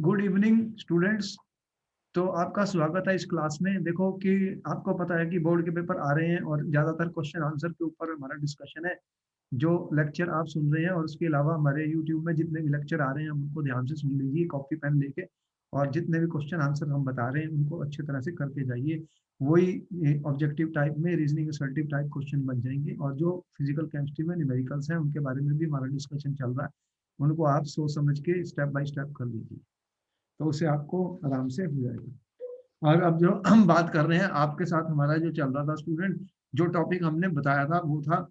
Good evening students. तो आपका स्वागत है इस क्लास में। देखो कि आपको पता है कि बोर्ड के पेपर आ रहे हैं और ज़्यादातर क्वेश्चन आंसर के ऊपर हमारा डिस्कशन है। जो लेक्चर आप सुन रहे हैं और उसके अलावा हमारे यूट्यूब में जितने भी लेक्चर आ रहे हैं उनको ध्यान से सुन लीजिए कॉपी पेन लेके, और जितने भी क्वेश्चन आंसर हम बता रहे हैं उनको अच्छी तरह से करके जाइए। वही ऑब्जेक्टिव टाइप में रीजनिंग असर्टिव टाइप क्वेश्चन बन जाएंगे, और जो फिजिकल केमिस्ट्री में न्यूमेरिकल्स हैं उनके बारे में भी हमारा डिस्कशन चल रहा है, उनको आप सोच समझ के स्टेप बाय स्टेप कर लीजिए, तो उससे आपको आराम से हो जाएगा। और अब जो हम बात कर रहे हैं आपके साथ, हमारा जो चल रहा था स्टूडेंट, जो टॉपिक हमने बताया था वो था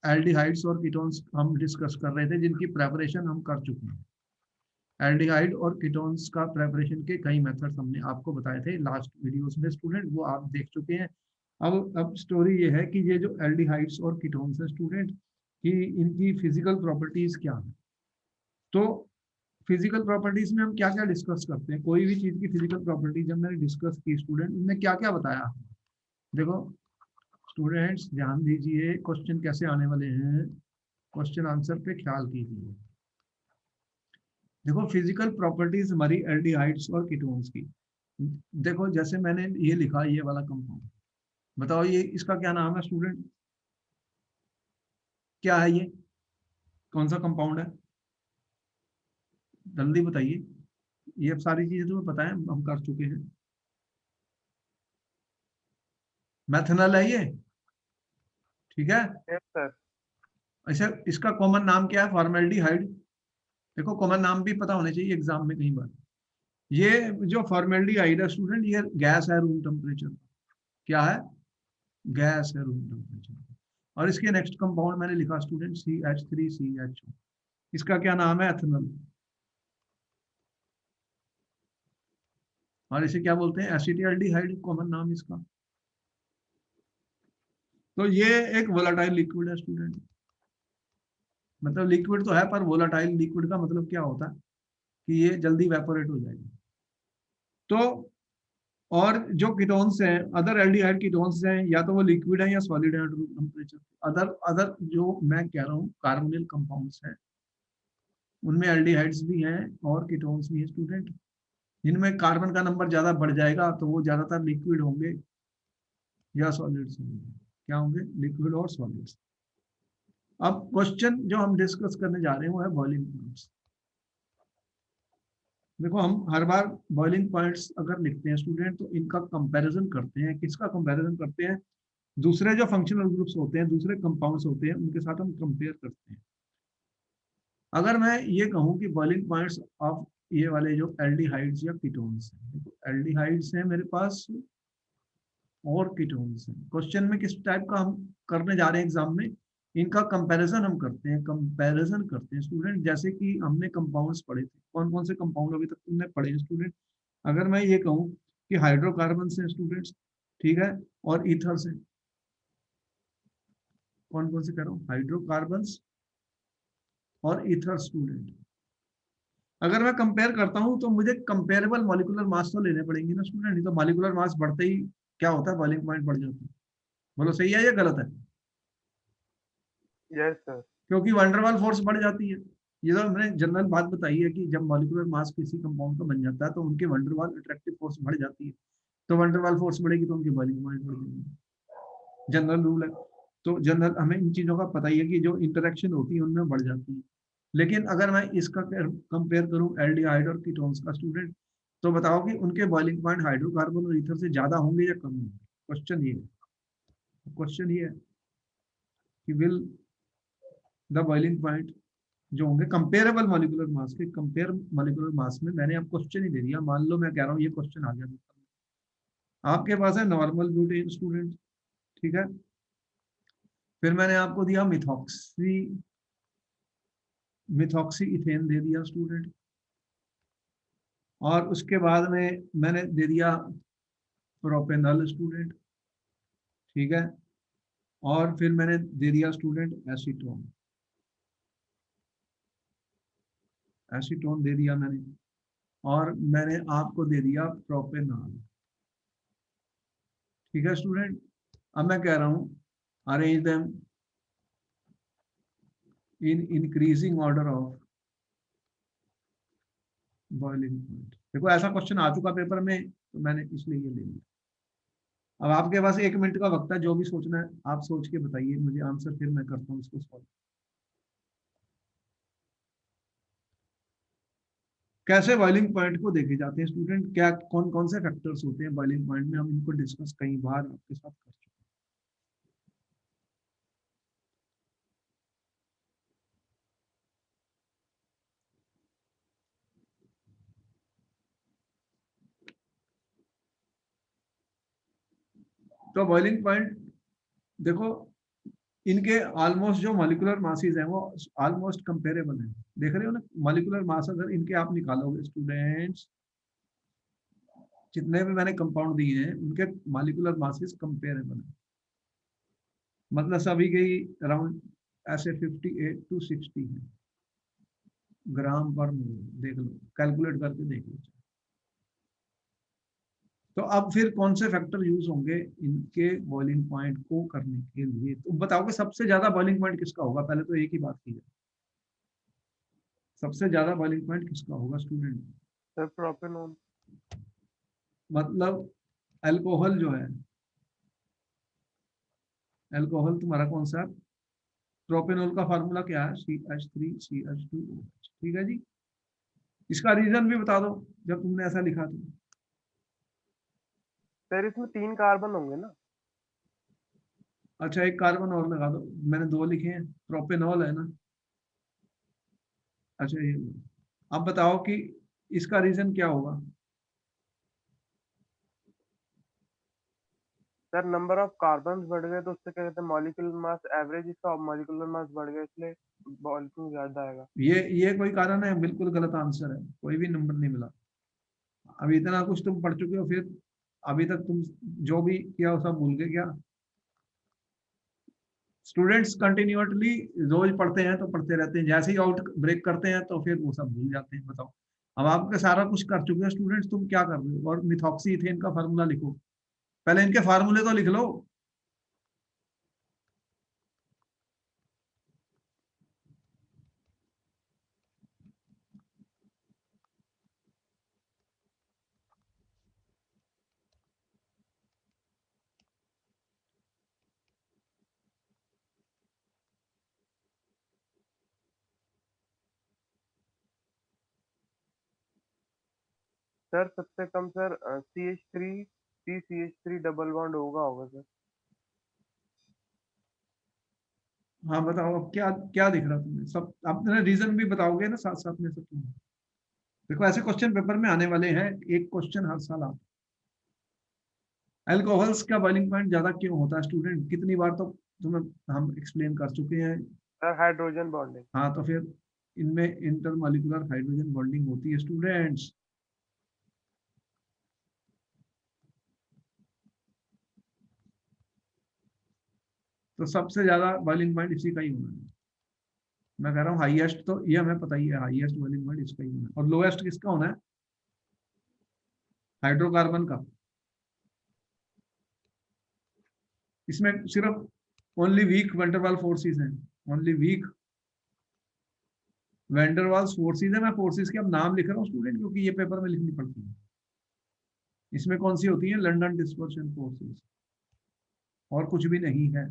एल्डिहाइड्स और कीटोन्स। हम डिस्कस कर रहे थे जिनकी प्रेपरेशन हम कर चुके हैं। एल्डिहाइड और कीटोन्स का प्रेपरेशन के कई मेथड्स हमने आपको बताए थे लास्ट वीडियोस में स्टूडेंट, वो आप देख चुके हैं। अब स्टोरी ये है कि ये जो एल्डिहाइड्स और कीटोन्स है स्टूडेंट, कि इनकी फिजिकल प्रॉपर्टीज क्या है। तो फिजिकल प्रॉपर्टीज में हम क्या क्या डिस्कस करते हैं, कोई भी चीज की फिजिकल प्रॉपर्टीज जब मैंने डिस्कस की स्टूडेंट, उनमें क्या क्या बताया। देखो स्टूडेंट्स ध्यान दीजिए, क्वेश्चन कैसे आने वाले हैं, क्वेश्चन आंसर पे ख्याल कीजिए। देखो फिजिकल प्रॉपर्टीज हमारी एल्डिहाइड्स और कीटोन्स की। देखो जैसे मैंने ये लिखा, ये वाला कंपाउंड, बताओ ये इसका क्या नाम है स्टूडेंट, क्या है ये, कौन सा कंपाउंड है, जल्दी बताइए। ये अब सारी चीजें तुम्हें पता है, हम कर चुके हैं। मैथनल है ये, ठीक है। Yes sir. अच्छा इसका कॉमन नाम क्या है, फॉर्मेल्डिहाइड। देखो कॉमन नाम भी पता होने चाहिए एग्जाम में कई बार। ये जो फॉर्मेल्डिहाइड है स्टूडेंट, ये गैस है रूम टेम्परेचर। क्या है, गैस है रूम टेम्परेचर। और इसके नेक्स्ट कंपाउंड मैंने लिखा स्टूडेंट CH3CH। इसका क्या नाम है, एथेनॉल। और इसे क्या बोलते हैं, एसिटिल्डिहाइड, कॉमन नाम इसका। तो ये एक वोलाटाइल लिक्विड है स्टूडेंट, मतलब लिक्विड तो है पर वोलाटाइल लिक्विड का मतलब क्या होता है कि ये जल्दी वेपोरेट हो जाएगी। तो और जो कीटोन्स हैं, अदर एल्डिहाइड कीटोन्स हैं, या तो वो लिक्विड है या सॉलिड है under room temperature. Other other जो मैं कह रहा हूँ कार्बोनिल कंपाउंड्स हैं, उनमें एल्डिहाइड्स भी हैं और कीटोन्स भी हैं स्टूडेंट। जिनमें कार्बन का नंबर ज्यादा बढ़ जाएगा तो वो ज्यादातर लिक्विड होंगे या सॉलिड्स होंगे। क्या होंगे, लिक्विड और सॉलिड्स। अब क्वेश्चन जो हम डिस्कस करने जा रहे हैं वो है बॉइलिंग पॉइंट्स। देखो हम हर बार बॉइलिंग पॉइंट्स अगर लिखते हैं स्टूडेंट तो इनका कंपैरिजन करते हैं। किसका कंपैरिजन करते हैं, दूसरे जो फंक्शनल ग्रुप्स होते हैं, दूसरे कंपाउंड्स होते हैं, उनके साथ हम कंपेयर करते हैं। अगर मैं ये कहूँ कि बॉइलिंग पॉइंट्स ऑफ ये वाले जो एल्डिहाइड्स या कीटोन्स हैं, तो एल्डिहाइड्स हैं मेरे पास और कीटोन्स हैं। क्वेश्चन में किस टाइप का हम करने जा रहे हैं एग्जाम में, इनका कंपैरिजन हम करते हैं, कंपैरिजन करते हैं स्टूडेंट। जैसे कि हमने कंपाउंड्स पढ़े थे, कौन कौन से कंपाउंड अभी तक तुमने पढ़े हैं स्टूडेंट। अगर मैं ये कहूँ कि हाइड्रोकार्बन से स्टूडेंट्स, ठीक है, और ईथर से, कौन कौन से कह रहा हूँ, हाइड्रोकार्बन और ईथर स्टूडेंट। अगर मैं कंपेयर करता हूँ तो मुझे कंपेरेबल मॉलिक्यूलर मास तो लेने पड़ेंगे ना स्टूडेंट, नहीं तो मॉलिक्यूलर मास बढ़ते ही क्या होता है, बॉइलिंग पॉइंट बढ़ जाता है। बोलो सही है या गलत है, यस सर। क्योंकि वंडरवाल फोर्स बढ़ जाती है। ये तो हमने जनरल बात बताई है कि जब मॉलिक्यूलर मास किसी कंपाउंड का बन जाता है तो उनके वंडरवाल अट्रैक्टिव फोर्स बढ़ जाती है। तो वंडरवाल फोर्स बढ़ेगी तो उनकी बॉइलिंग पॉइंट बढ़ जाएगी, जनरल रूल है। तो जनरल हमें इन चीजों का पता ही है कि जो इंटरेक्शन होती है उनमें बढ़ जाती है। लेकिन अगर मैं इसका कंपेयर करूं एल्डिहाइड और कीटोन्स का स्टूडेंट, तो बताओ कि उनके बॉइलिंग पॉइंट हाइड्रोकार्बन और ईथर से ज्यादा होंगे या कम होंगे। क्वेश्चन ये है कि विल द बॉइलिंग पॉइंट जो होंगे कंपेरेबल मॉलिक्यूलर मास के, कंपेयर मॉलिक्यूलर मास में। मैंने अब क्वेश्चन ही दे दिया, मान लो मैं कह रहा हूँ ये क्वेश्चन आ गया, आपके पास है नॉर्मल ब्यूटेन स्टूडेंट, ठीक है। फिर मैंने आपको दिया मिथॉक्सी, मिथॉक्सी इथेन दे दिया स्टूडेंट। और उसके बाद में मैंने दे दिया प्रोपेनॉल स्टूडेंट, ठीक है। और फिर मैंने दे दिया स्टूडेंट एसीटोन, एसीटोन दे दिया मैंने। और मैंने आपको दे दिया प्रोपेनॉल, ठीक है स्टूडेंट। अब मैं कह रहा हूं arrange them in increasing order of boiling point, देखो ऐसा क्वेश्चन आ चुका पेपर में तो मैंने इसलिए ये ले लिया। अब आपके पास 1 मिनट का वक्त है, जो भी सोचना है आप सोच के बताइए मुझे आंसर, फिर मैं करता हूँ इसको सॉल्व। कैसे बॉइलिंग पॉइंट को देखे जाते हैं स्टूडेंट, क्या कौन कौन से फैक्टर्स होते हैं बॉइलिंग पॉइंट में, हम इनको डिस्कस कई बार आपके साथ कर चुके हैं। तो बॉइलिंग पॉइंट देखो, इनके ऑलमोस्ट जो मॉलिक्यूलर मासेस हैं वो ऑलमोस्ट कंपेरेबल हैं। देख रहे हो ना, मॉलिक्यूलर मास अगर इनके आप निकालोगे स्टूडेंट्स, जितने भी मैंने कंपाउंड दिए हैं उनके मॉलिक्यूलर मासेस कंपेरेबल है। मतलब सभी के अराउंड ऐसे 58 to 60 है ग्राम पर मोल। देख लो, कैलकुलेट करके देख लो। तो अब फिर कौन से फैक्टर यूज होंगे इनके बॉइलिंग पॉइंट को करने के लिए, तो बताओगे सबसे ज्यादा बॉइलिंग पॉइंट किसका होगा, पहले तो एक ही बात की जाए, सबसे ज्यादा बॉइलिंग पॉइंट किसका होगा स्टूडेंट। Sir propanol. मतलब अल्कोहल जो है, अल्कोहल तुम्हारा कौन सा, प्रोपेनॉल का फार्मूला क्या है, CH3CH2OH, ठीक है जी। इसका रीजन भी बता दो जब तुमने ऐसा लिखा तो। सर इसमें 3 कार्बन होंगे ना। अच्छा एक कार्बन और लगा दो, मैंने 2 लिखे हैं, प्रोपेनॉल है ना। अच्छा ये, अब बताओ कि इसका रीजन क्या होगा। सर नंबर ऑफ कार्बन बढ़ गए तो उससे क्या कहते हैं, मॉलिक्यूलर मास एवरेज इसका मॉलिक्यूलर मास बढ़ गया, इसलिए मॉलिक्यूल ज्यादा आएगा। ये कोई कारण है, बिल्कुल गलत आंसर है, कोई भी नंबर नहीं मिला। अभी इतना कुछ तुम पढ़ चुके हो, फिर अभी तक तुम जो भी किया वो सब भूल गए क्या। स्टूडेंट्स कंटिन्यूअसली रोज पढ़ते हैं तो पढ़ते रहते हैं, जैसे ही आउट ब्रेक करते हैं तो फिर वो सब भूल जाते हैं। बताओ, अब आपके सारा कुछ कर चुके हैं स्टूडेंट्स, तुम क्या कर रहे हो, और मिथॉक्सी इथेन का फार्मूला लिखो, पहले इनके फार्मूले तो लिख लो। सर सबसे कम सर CH3 डबल बॉन्ड होगा सर। हाँ बताओ, अब क्या क्या दिख रहा तुम्हें, सब अपने रीजन भी बताओगे ना साथ साथ में सब तुम। देखो ऐसे क्वेश्चन पेपर में आने वाले हैं, एक क्वेश्चन हर साल आता है। अल्कोहल्स का बॉइलिंग पॉइंट ज्यादा क्यों होता है स्टूडेंट, कितनी बार तो तुम्हें हम एक्सप्लेन कर चुके हैं। Sir hydrogen bonding. हाँ तो फिर इनमें इंटरमॉलिक्यूलर हाइड्रोजन बॉन्डिंग होती है स्टूडेंट्स। तो सबसे ज्यादा बॉइलिंग पॉइंट इसी का ही होना है। मैं कह रहा हूँ हाईएस्ट तो ये हमें पता ही है, हाईएस्ट बॉइलिंग पॉइंट इसका ही होना है, और लोएस्ट किसका होना है, हाइड्रोकार्बन का। इसमें सिर्फ ओनली वीक वेंडरवाल फोर्सेस हैं, ओनली वीक वेंडरवाल्स फोर्सेस है। मैं फोर्सेस के अब नाम लिख रहा हूँ स्टूडेंट, क्योंकि ये पेपर में लिखनी पड़ती है। इसमें कौन सी होती है, लंदन डिस्पर्शन फोर्सेस, और कुछ भी नहीं है।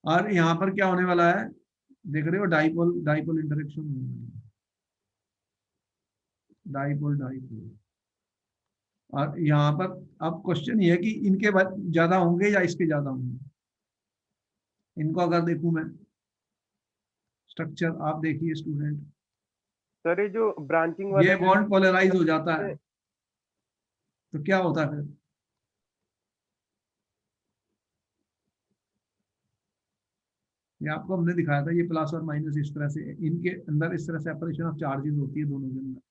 और यहाँ पर क्या होने वाला है, देख रहे हो, डाइपोल डाइपोल इंटरेक्शन होने वाली है, डाइपोल डाइपोल। और यहाँ पर अब क्वेश्चन ये है कि इनके ज्यादा होंगे या इसके ज्यादा होंगे। इनको अगर देखूं मैं, स्ट्रक्चर आप देखिए स्टूडेंट, सर ये जो ब्रांचिंग वाले ये हैं बॉन्ड पोलराइज हो जाता है, इसमें। तो क्या होता है फिर, ये आपको हमने दिखाया था, ये प्लस और माइनस इस तरह से इनके अंदर इस तरह सेपरेशन ऑफ चार्जेस होती है दोनों के अंदर।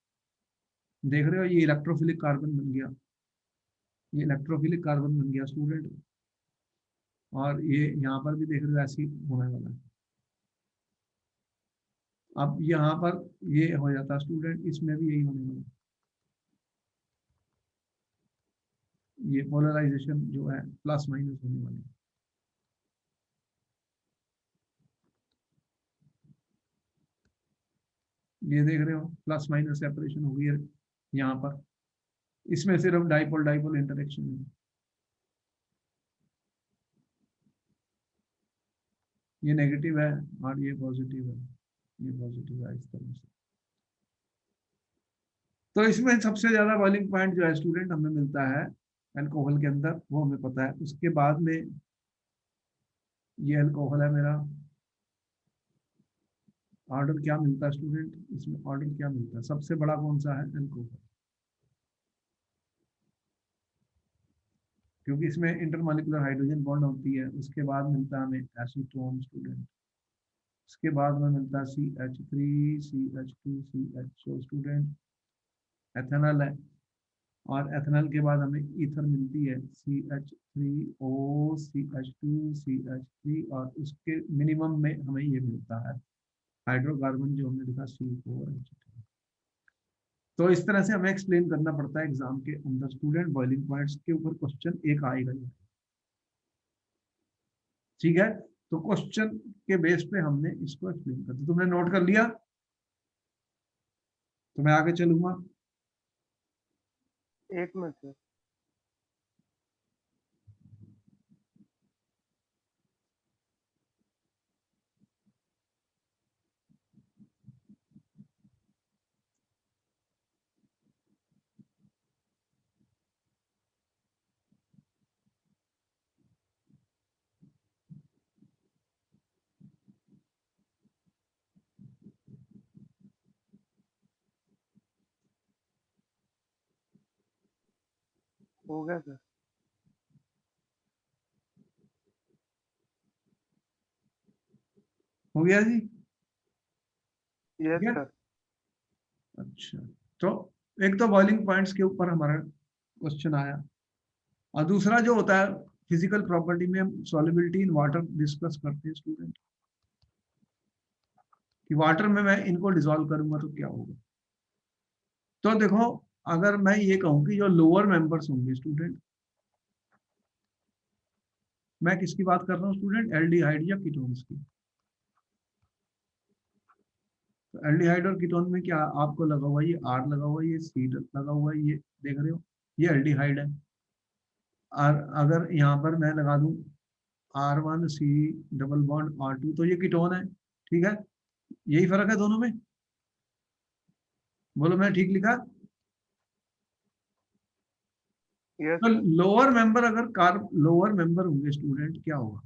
देख रहे हो, ये इलेक्ट्रोफिलिक कार्बन बन गया, ये इलेक्ट्रोफिलिक कार्बन बन गया स्टूडेंट। और ये यहाँ पर भी देख रहे हो ऐसे ही होने वाला है। अब यहाँ पर ये हो जाता है स्टूडेंट, इसमें भी यही होने वाला है। ये पोलराइजेशन जो है प्लस माइनस होने वाली है। ये देख रहे हो प्लस माइनस सेपरेशन हो गई है यहाँ पर, इसमें सिर्फ डाइपोल डाइपोल इंटरेक्शन है। ये नेगेटिव है और ये पॉजिटिव है, ये पॉजिटिव है इस तरह से। तो इसमें सबसे ज्यादा बॉइलिंग पॉइंट जो है स्टूडेंट हमें मिलता है अल्कोहल के अंदर, वो हमें पता है। उसके बाद में ये अल्कोहल है मेरा, ऑर्डर क्या मिलता है स्टूडेंट, इसमें ऑर्डर क्या मिलता है, सबसे बड़ा कौन सा है, अल्कोहल, क्योंकि इसमें इंटरमॉलिक्यूलर हाइड्रोजन बॉन्ड होती है। उसके बाद मिलता है हमें एसीटोन स्टूडेंट, उसके बाद में मिलता है CH3 CH2 CHO student, ethanol है। और एथेनॉल के बाद हमें ईथर मिलती है CH3O CH2 CH3, और उसके मिनिमम में हमें ये मिलता है हाइड्रोकार्बन जो हमने लिखा C4H2। तो इस तरह से हमें एक्सप्लेन करना पड़ता है एग्जाम के अंदर स्टूडेंट, बॉइलिंग पॉइंट्स के ऊपर क्वेश्चन एक आएगा ही। ठीक है, तो क्वेश्चन के बेस पे हमने इसको एक्सप्लेन कर दिया। तुमने नोट कर लिया, तो मैं आगे चलूंगा। 1 मिनट सर। हो गया सर। हो गया जी, यस ठीक है। सर। अच्छा, तो एक तो बॉइलिंग पॉइंट्स के ऊपर हमारा क्वेश्चन आया, और दूसरा जो होता है फिजिकल प्रॉपर्टी में हम सॉल्युबिलिटी इन वाटर डिस्कस करते हैं स्टूडेंट, कि वाटर में मैं इनको डिसॉल्व करूंगा तो क्या होगा। तो देखो, अगर मैं ये कहूँ कि जो लोअर मेंबर्स होंगे स्टूडेंट, मैं किसकी बात कर रहा हूँ स्टूडेंट, एल्डिहाइड या कीटोन्स की। तो एल्डिहाइड और कीटोन में क्या आपको लगा हुआ है, ये R लगा हुआ है, ये C लगा हुआ है, ये देख रहे हो, ये एल्डिहाइड है। और अगर यहाँ पर मैं लगा दूं R1C डबल बॉन्ड R2, तो ये कीटोन है, ठीक है। यही फर्क है दोनों में, बोलो मैं ठीक लिखा। यस तो सर। लोअर मेंबर, अगर कार्ब लोअर मेंबर होंगे स्टूडेंट, क्या होगा।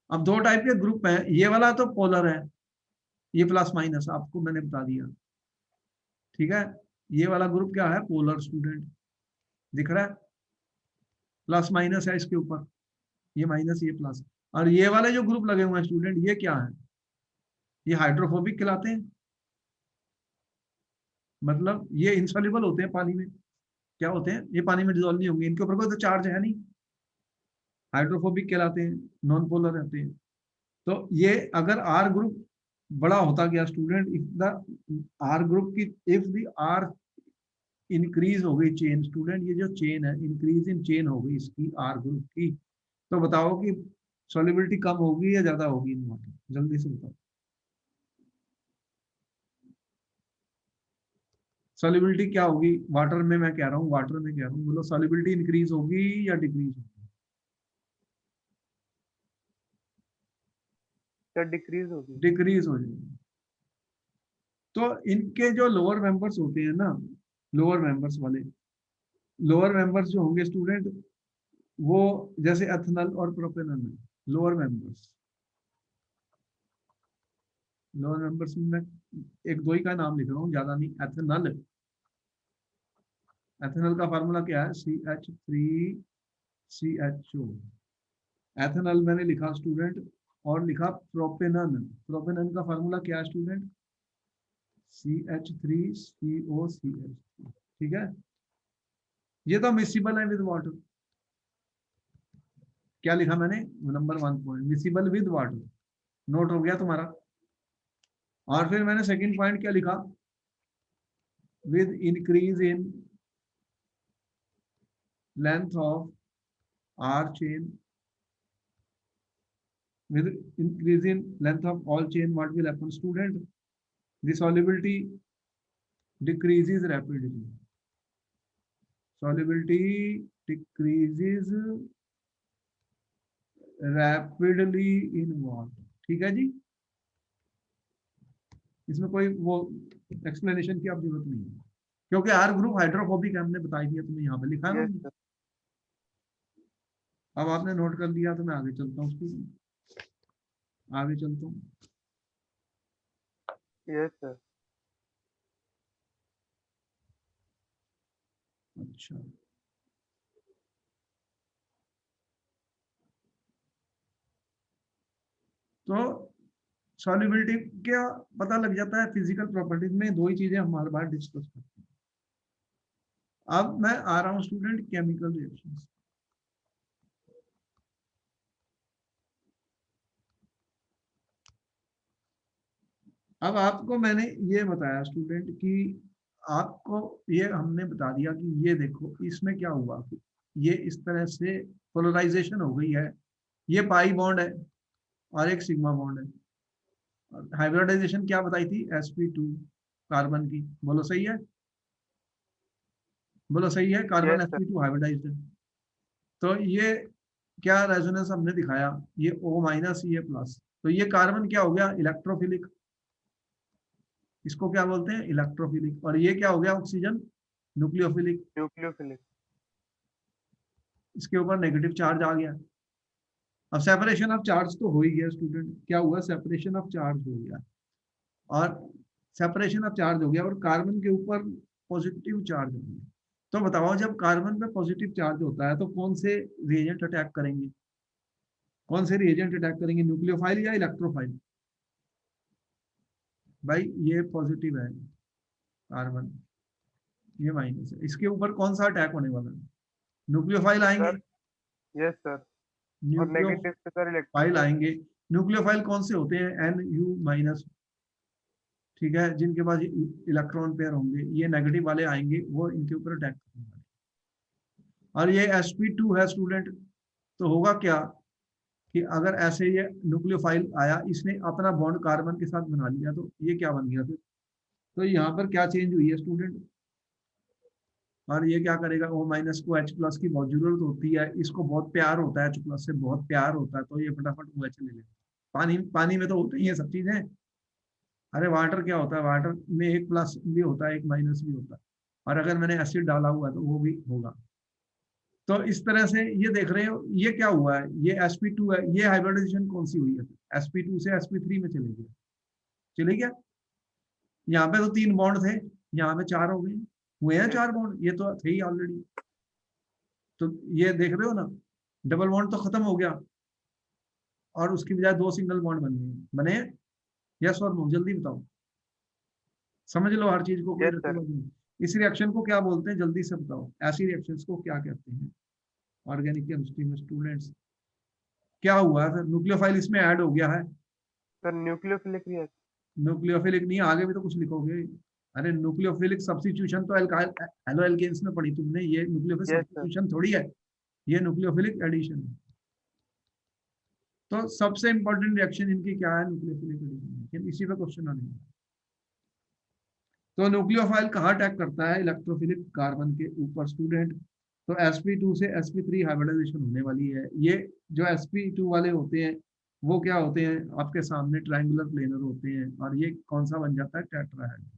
अब दो टाइप के ग्रुप हैं, ये वाला तो पोलर है, ये प्लस माइनस आपको मैंने बता दिया, ठीक है। ये वाला ग्रुप क्या है, पोलर स्टूडेंट, दिख रहा है, प्लस माइनस है इसके ऊपर, ये माइनस ये प्लस। और ये वाले जो ग्रुप लगे हुए हैं स्टूडेंट, ये क्या है, ये हाइड्रोफोबिक कहलाते हैं, मतलब ये इंसॉल्युबल होते हैं पानी में। क्या होते हैं, ये पानी में डिजोल्व नहीं होंगे, इनके ऊपर कोई तो चार्ज है नहीं, हाइड्रोफोबिक कहलाते हैं, नॉन पोलर रहते हैं। तो ये अगर आर ग्रुप बड़ा होता गया student, if the R group की, इफ द आर इंक्रीज हो गई चेन स्टूडेंट, ये जो चेन है इंक्रीज इन चेन हो गई इसकी आर ग्रुप की, तो बताओ कि सॉल्युबिलिटी कम होगी या ज्यादा होगी इन वाटर, जल्दी से बताओ। सॉल्युबिलिटी क्या होगी वाटर में, मैं कह रहा हूँ वाटर में कह रहा हूँ, बोलो सॉल्युबिलिटी इंक्रीज होगी या डिक्रीज होगी। सर डिक्रीज होगी। डिक्रीज हो जाएगी। तो इनके जो लोअर मेंबर्स होते हैं ना, लोअर मेंबर्स वाले, लोअर मेंबर्स जो होंगे स्टूडेंट, वो जैसे एथेनॉल और प्रोपेनॉल में लोअर मेंबर्स, लोअर मेंबर्स में मैं एक दो ही का नाम लिख रहा हूँ, ज्यादा नहीं। एथेनॉल, एथेनॉल का फार्मूला क्या है, CH3CHO। एथेनॉल मैंने लिखा स्टूडेंट, और लिखा प्रोपेनॉल, प्रोपेनॉल का फार्मूला क्या है स्टूडेंट, CH3COCH3, ठीक है। ये तो मिसिबल है विद वाटर, क्या लिखा मैंने, number 1 point miscible with water, note हो गया तुम्हारा। और फिर मैंने सेकंड पॉइंट क्या लिखा, with increase in length of R chain, with increase in length of all chain, what will happen student, the solubility decreases rapidly, solubility decreases rapidly in water. ठीक है जी, इसमें कोई वो एक्सप्लेनेशन की अब जरूरत नहीं है, क्योंकि आर ग्रुप हाइड्रोफोबिक हमने बताई दिया, तुम्हें यहाँ पे लिखा है यस ना। सर। अब आपने नोट कर लिया तो मैं आगे चलता हूँ, उसकी आगे चलता हूँ। Yes sir. अच्छा, तो सॉल्युबिलिटी क्या पता लग जाता है, फिजिकल प्रॉपर्टीज में दो ही चीजें हमारे बार डिस्कस करते हैं। अब मैं आ रहा हूँ स्टूडेंट केमिकल रिएक्शंस। अब आपको मैंने ये बताया स्टूडेंट कि आपको ये हमने बता दिया कि ये देखो इसमें क्या हुआ कि ये इस तरह से पोलराइजेशन हो गई है, ये पाई बॉन्ड है और एक सिग्मा बॉन्ड है। हाइब्रिडाइजेशन क्या बताई थी, sp2 कार्बन की, बोलो सही है, बोलो सही है, carbon yes sir. sp2 hybridised है। तो ये क्या रेजोनेंस हमने दिखाया, ये O माइनस ये प्लस, तो ये कार्बन क्या हो गया, इलेक्ट्रोफिलिक, इसको क्या बोलते हैं इलेक्ट्रोफिलिक, और ये क्या हो गया ऑक्सीजन, न्यूक्लियोफिलिक, न्यूक्लियोफिलिक। इसके ऊपर नेगेटिव चार्ज आ गया। अब सेपरेशन ऑफ चार्ज तो हो ही गया स्टूडेंट, क्या हुआ सेपरेशन ऑफ चार्ज हो गया, और सेपरेशन ऑफ चार्ज हो गया और कार्बन के ऊपर पॉजिटिव चार्ज हो गया। तो बताओ जब कार्बन पे पॉजिटिव चार्ज होता है तो कौन से रिएजेंट अटैक करेंगे, कौन से रिएजेंट अटैक करेंगे, न्यूक्लियोफाइल या इलेक्ट्रोफाइल। भाई ये पॉजिटिव है कार्बन, ये माइनस है, इसके ऊपर कौन सा अटैक होने वाला है, न्यूक्लियोफाइल आएंगे, सर यस सर। और नेगेटिव न्यूक्लियोफाइल पे सर इलेक्ट्रोफिलिक। आएंगे। न्यूक्लियोफाइल कौन से होते हैं, Nu माइनस, ठीक है, जिनके पास इलेक्ट्रॉन पेयर होंगे, ये नेगेटिव वाले आएंगे, वो इनके ऊपर अटैक करेंगे। और ये sp2 है स्टूडेंट, तो होगा क्या कि अगर ऐसे ये न्यूक्लियोफाइल आया, इसने अपना बॉन्ड कार्बन के साथ बना लिया, तो ये क्या बन गया फिर, तो यहाँ पर क्या चेंज हुई है स्टूडेंट, और ये क्या करेगा, O माइनस को H प्लस की बहुत जरूरत होती है, इसको बहुत प्यार होता है, H प्लस से बहुत प्यार होता है, तो ये फटाफट OH ले लेगा। पानी पानी में तो होते ही है सब चीजें, अरे वाटर क्या होता है, वाटर में एक प्लस भी होता है एक माइनस भी होता है, और अगर मैंने एसिड डाला हुआ है तो वो भी होगा। तो इस तरह से ये देख रहे हो, ये क्या हुआ है, ये sp2 है, ये हाइब्रिडाइजेशन कौन सी हुई है, sp2 से sp3 में चले गया, चले गया। यहाँ पे तो 3 बॉन्ड थे, यहाँ पे 4 हो गए, हुए हैं यस 4 सर। बॉन्ड, ये तो थे ही ऑलरेडी। तो ये देख रहे हो ना, डबल बॉन्ड तो खत्म हो गया और उसकी बजाय 2 सिंगल बॉन्ड बन गए, बने। यस और नो, जल्दी बताओ, समझ लो हर चीज को, कोई यस सर। रटूगा नहीं। इस रिएक्शन को क्या बोलते हैं, जल्दी से बताओ, ऐसी रिएक्शंस को क्या कहते हैं ऑर्गेनिक केमिस्ट्री में स्टूडेंट्स। क्या हुआ है, न्यूक्लियोफाइल इसमें ऐड हो गया है, सर न्यूक्लियोफिलिक रिएक्शन। न्यूक्लियोफिलिक नहीं, आगे भी तो कुछ लिखोगे। अरे न्यूक्लियोफिलिक सब्स्टिट्यूशन तो एल्काइल हेलो एल्केन्स में पढ़ी तुमने, ये न्यूक्लियोफिलिक यस सर। सब्स्टिट्यूशन थोड़ी है, ये न्यूक्लियोफिलिक एडिशन है। तो सबसे इंपॉर्टेंट रिएक्शन इनकी क्या है, न्यूक्लियोफिलिक एडिशन, इसी पे क्वेश्चन आने हैं। तो न्यूक्लियोफाइल कहाँ अटैक करता है, इलेक्ट्रोफिलिक कार्बन के ऊपर स्टूडेंट। तो sp2 से sp3 हाइब्रिडाइजेशन होने वाली है। ये जो sp2 वाले होते हैं वो क्या होते हैं, आपके सामने ट्रायंगुलर प्लेनर होते हैं, और ये कौन सा बन जाता है, टेट्राहेड्रल।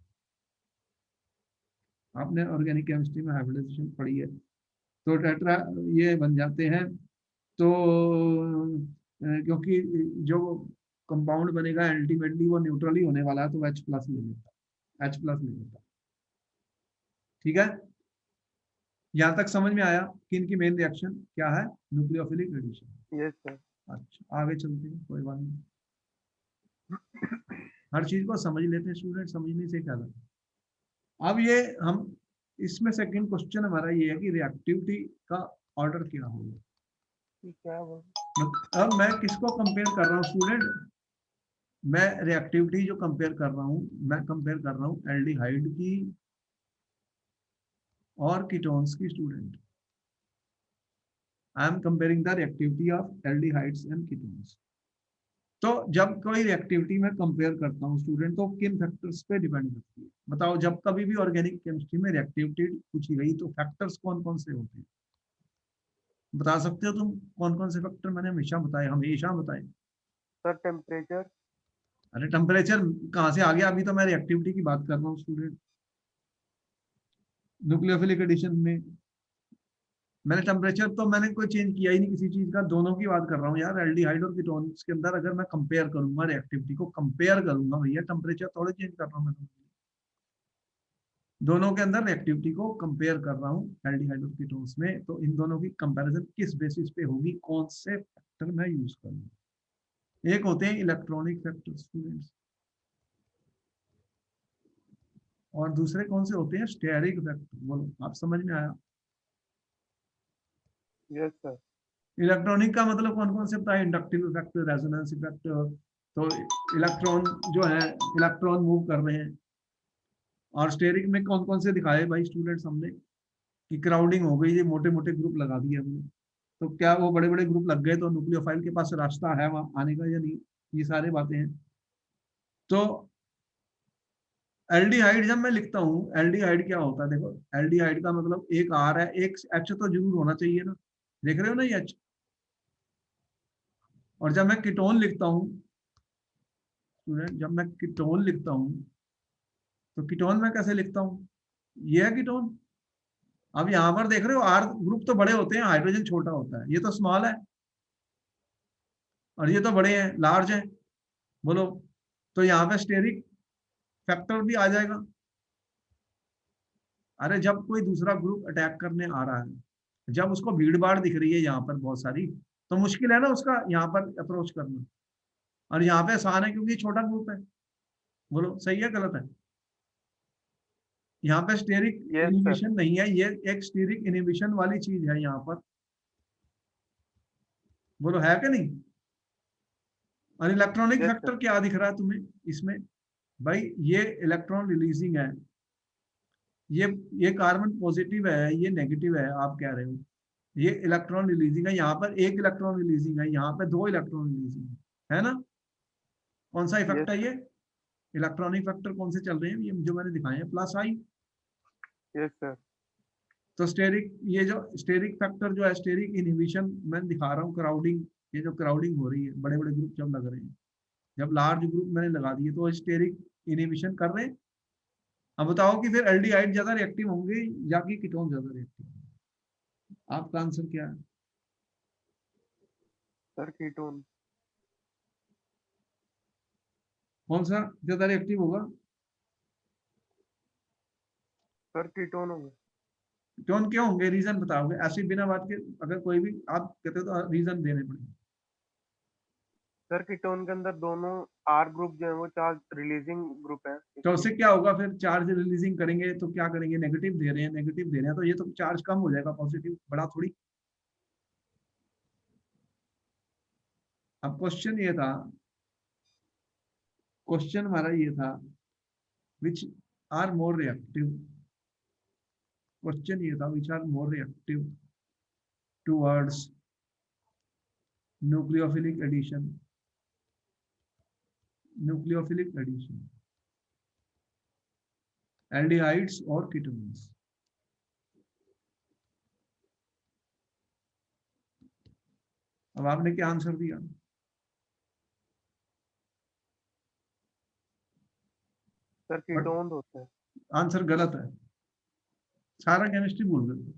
आपने ऑर्गेनिक केमिस्ट्री में हाइब्रिडाइजेशन पढ़ी है, तो टेट्रा ये बन जाते हैं। तो क्योंकि जो कंपाउंड बनेगा अल्टीमेटली वो न्यूट्रल ही होने वाला है, तो H प्लस ले लेता, H प्लस ले लेता। ठीक है, यहाँ तक समझ में आया कि इनकी मेन रिएक्शन क्या है, न्यूक्लियोफिलिक एडिशन। Yes sir. अच्छा आगे चलते हैं, कोई बात नहीं, हर चीज को समझ लेते हैं स्टूडेंट, समझने से क्या है। अब ये हम इसमें सेकंड क्वेश्चन हमारा ये है कि रिएक्टिविटी का ऑर्डर क्या होगा। क्या वो। अब मैं किसको कंपेयर कर रहा हूँ स्टूडेंट, मैं रिएक्टिविटी जो कंपेयर कर रहा हूँ, मैं कंपेयर कर रहा हूँ एल्डिहाइड की और कीटोन्स की student. I am comparing the reactivity of aldehydes and ketones. तो जब कोई रिएक्टिविटी में कंपेयर करता हूँ स्टूडेंट, तो किन फैक्टर्स पे डिपेंड करती है? बताओ, जब कभी भी ऑर्गेनिक केमिस्ट्री में रिएक्टिविटी पूछी गई तो फैक्टर्स कौन कौन से होते हैं? बता सकते हो तुम कौन कौन से फैक्टर? मैंने हमेशा बताए। Sir temperature. अरे टेम्परेचर कहाँ से आ गया? अभी तो मैं रिएक्टिविटी की बात कर रहा हूँ स्टूडेंट, न्यूक्लियोफिलिक एडिशन में। मैंने टेम्परेचर तो मैंने कोई चेंज किया ही नहीं किसी चीज का, दोनों की बात कर रहा हूँ यार। एल्डिहाइड और कीटोन्स के अंदर अगर मैं कंपेयर करूंगा, रिएक्टिविटी को कंपेयर करूंगा भैया, टेम्परेचर थोड़े चेंज कर रहा हूँ मैं तो। दोनों के अंदर रिएक्टिविटी को कंपेयर कर रहा हूँ एल्डिहाइड और कीटोन्स में, तो इन दोनों की कंपैरिजन किस बेसिस पे होगी, कौन से फैक्टर मैं यूज करूंगा? एक होते हैं इलेक्ट्रॉनिक फैक्टर स्टूडेंट्स, और दूसरे कौन से होते हैं? Steric factor. बोलो, आप समझ में आया? Yes sir. इलेक्ट्रॉनिक का मतलब कौन कौन से बताए? Inductive effect, resonance effect. तो इलेक्ट्रॉन जो है, इलेक्ट्रॉन मूव कर रहे हैं। और स्टेरिक में कौन कौन से दिखाए भाई स्टूडेंट्स हमने? कि क्राउडिंग हो गई, ये मोटे मोटे ग्रुप लगा दिए हमने। तो क्या वो बड़े बड़े ग्रुप लग गए तो न्यूक्लियोफाइल के पास रास्ता है वहां आने का या नहीं? ये सारी बातें हैं। तो एल्डिहाइड जब मैं लिखता हूँ, एल्डिहाइड क्या होता है? देखो, एल्डिहाइड का मतलब एक आर है, एक एच तो जरूर होना चाहिए ना। देख रहे हो ना ये एच? और जब मैं कीटोन लिखता हूँ स्टूडेंट, जब मैं कीटोन लिखता हूँ, तो कीटोन में कैसे लिखता हूँ? ये है कीटोन। अब यहाँ पर देख रहे हो, आर ग्रुप तो बड़े होते हैं, हाइड्रोजन छोटा होता है, ये तो स्मॉल है। और ये तो बड़े हैं, लार्ज हैं। बोलो, तो यहाँ पे स्टेरिक फैक्टर भी आ जाएगा। अरे जब कोई दूसरा ग्रुप अटैक करने आ रहा है, जब उसको भीड़ भाड़ दिख रही है यहाँ पर बहुत सारी, तो मुश्किल है ना उसका यहाँ पर अप्रोच करना। और यहाँ पे आसान है क्योंकि छोटा ग्रुप है। बोलो, सही है गलत है? यहाँ पे स्टेरिक यस सर। इनिबिशन नहीं है, ये एक स्टेरिक इनिबिशन वाली चीज है यहाँ पर। बोलो, है कि नहीं? और इलेक्ट्रॉनिक यस फैक्टर सर। क्या दिख रहा है तुम्हें इसमें? भाई ये इलेक्ट्रॉन रिलीजिंग है, ये ये कार्बन पॉजिटिव है, ये नेगेटिव है, आप कह रहे हो। ये इलेक्ट्रॉन रिलीजिंग है, यहाँ पर एक इलेक्ट्रॉन रिलीजिंग है, यहाँ पर दो इलेक्ट्रॉन रिलीजिंग है ना? कौन सा इफेक्ट यस है सर। ये? इलेक्ट्रॉनिक फैक्टर कौन से चल रहे हैं ये जो मैंने दिखाए हैं? Plus I. Yes sir. तो स्टेरिक, ये जो स्टेरिक फैक्टर जो है, स्टेरिक इनहिबिशन मैं दिखा रहा हूँ, क्राउडिंग। ये जो क्राउडिंग हो रही है, बड़े बड़े ग्रुप जब लग रहे हैं, जब लार्ज ग्रुप मैंने लगा दिए, तो स्टेरिक इनहिबिशन कर रहे हैं। अब बताओ कि फिर एल्डिहाइड ज्यादा रिएक्टिव होंगे या कि कीटोन ज्यादा रिएक्टिव? आपका आंसर क्या है? Sir ketone. कौन सा ज्यादा रिएक्टिव होगा? सर कीटोन होंगे। कीटोन क्यों होंगे? रीजन बताओगे ऐसे बिना बात के? अगर कोई भी आप कहते हो तो रीजन देने पड़ेंगे। सर कीटोन के अंदर दोनों आर ग्रुप जो है वो चार्ज रिलीजिंग ग्रुप है तो इसलिए। उससे क्या होगा फिर? चार्ज रिलीजिंग करेंगे तो क्या करेंगे? नेगेटिव दे रहे हैं, नेगेटिव दे रहे हैं, तो ये तो चार्ज कम हो जाएगा, पॉजिटिव बड़ा थोड़ी। अब क्वेश्चन ये था, क्वेश्चन हमारा ये था, which are more reactive. Question ये था, which are more reactive towards nucleophilic addition, nucleophilic addition, aldehydes और कीटोन्स? अब आपने क्या आंसर दिया? सर बट कीटोन होते हैं। आंसर गलत है, सारा केमिस्ट्री भूल गए।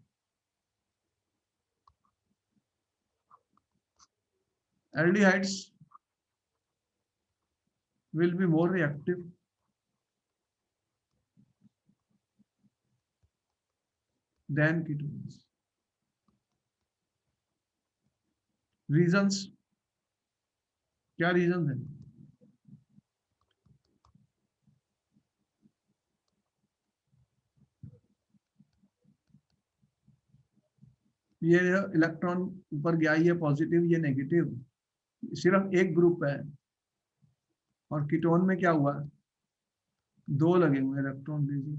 Aldehydes will be more reactive than ketones. Reasons, क्या रीजन है? ये इलेक्ट्रॉन ऊपर गया, ये पॉजिटिव ये नेगेटिव, सिर्फ एक ग्रुप है। और कीटोन में क्या हुआ? दो लगे हुए इलेक्ट्रॉन लीजिए।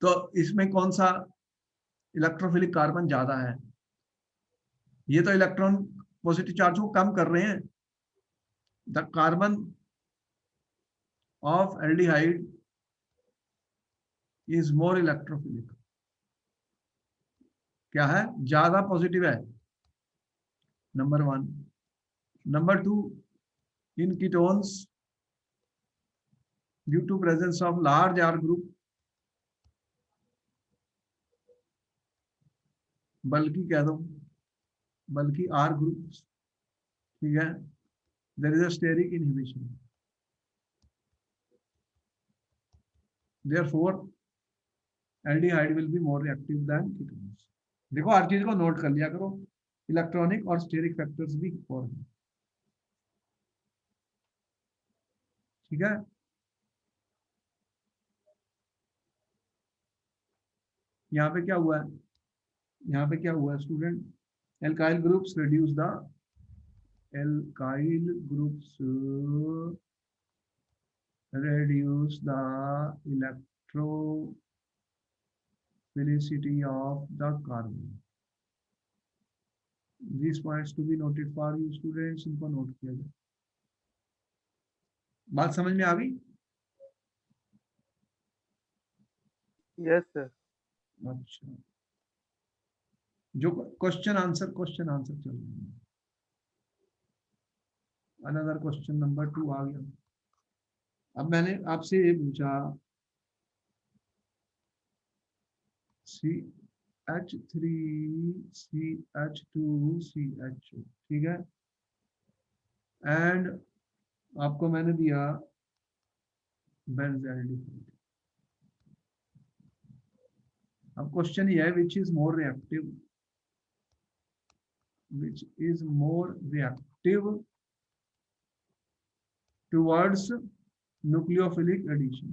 तो इसमें कौन सा इलेक्ट्रोफिलिक कार्बन ज्यादा है? ये तो इलेक्ट्रॉन पॉजिटिव चार्ज को कम कर रहे हैं। The carbon of aldehyde is more electrophilic. क्या है, ज्यादा पॉजिटिव है, number 1। Number 2, in ketones due to presence of large R group, बल्कि कह दो, बल्कि आर ग्रुप, ठीक है, there is a steric inhibition, therefore aldehyde will be more reactive than ketones. देखो हर चीज को नोट कर लिया करो, इलेक्ट्रॉनिक और स्टेरिक फैक्टर्स भी और हैं, ठीक है। यहाँ पे क्या हुआ है, यहाँ पे क्या हुआ है student, alkyl groups reduce the alkyl groups reduce the electrophilicity of the carbon. These points to be noted for you students, इनको नोट किया जाए। बात समझ में आ गई? Yes sir. अच्छा, जो क्वेश्चन आंसर चल रहे हैं। अनदर क्वेश्चन नंबर 2 आ गया। अब मैंने आपसे ये पूछा CH3CH2CHO, ठीक है, एंड आपको मैंने दिया बेंजाइल्डिहाइड। अब क्वेश्चन ये है which is more reactive towards nucleophilic addition.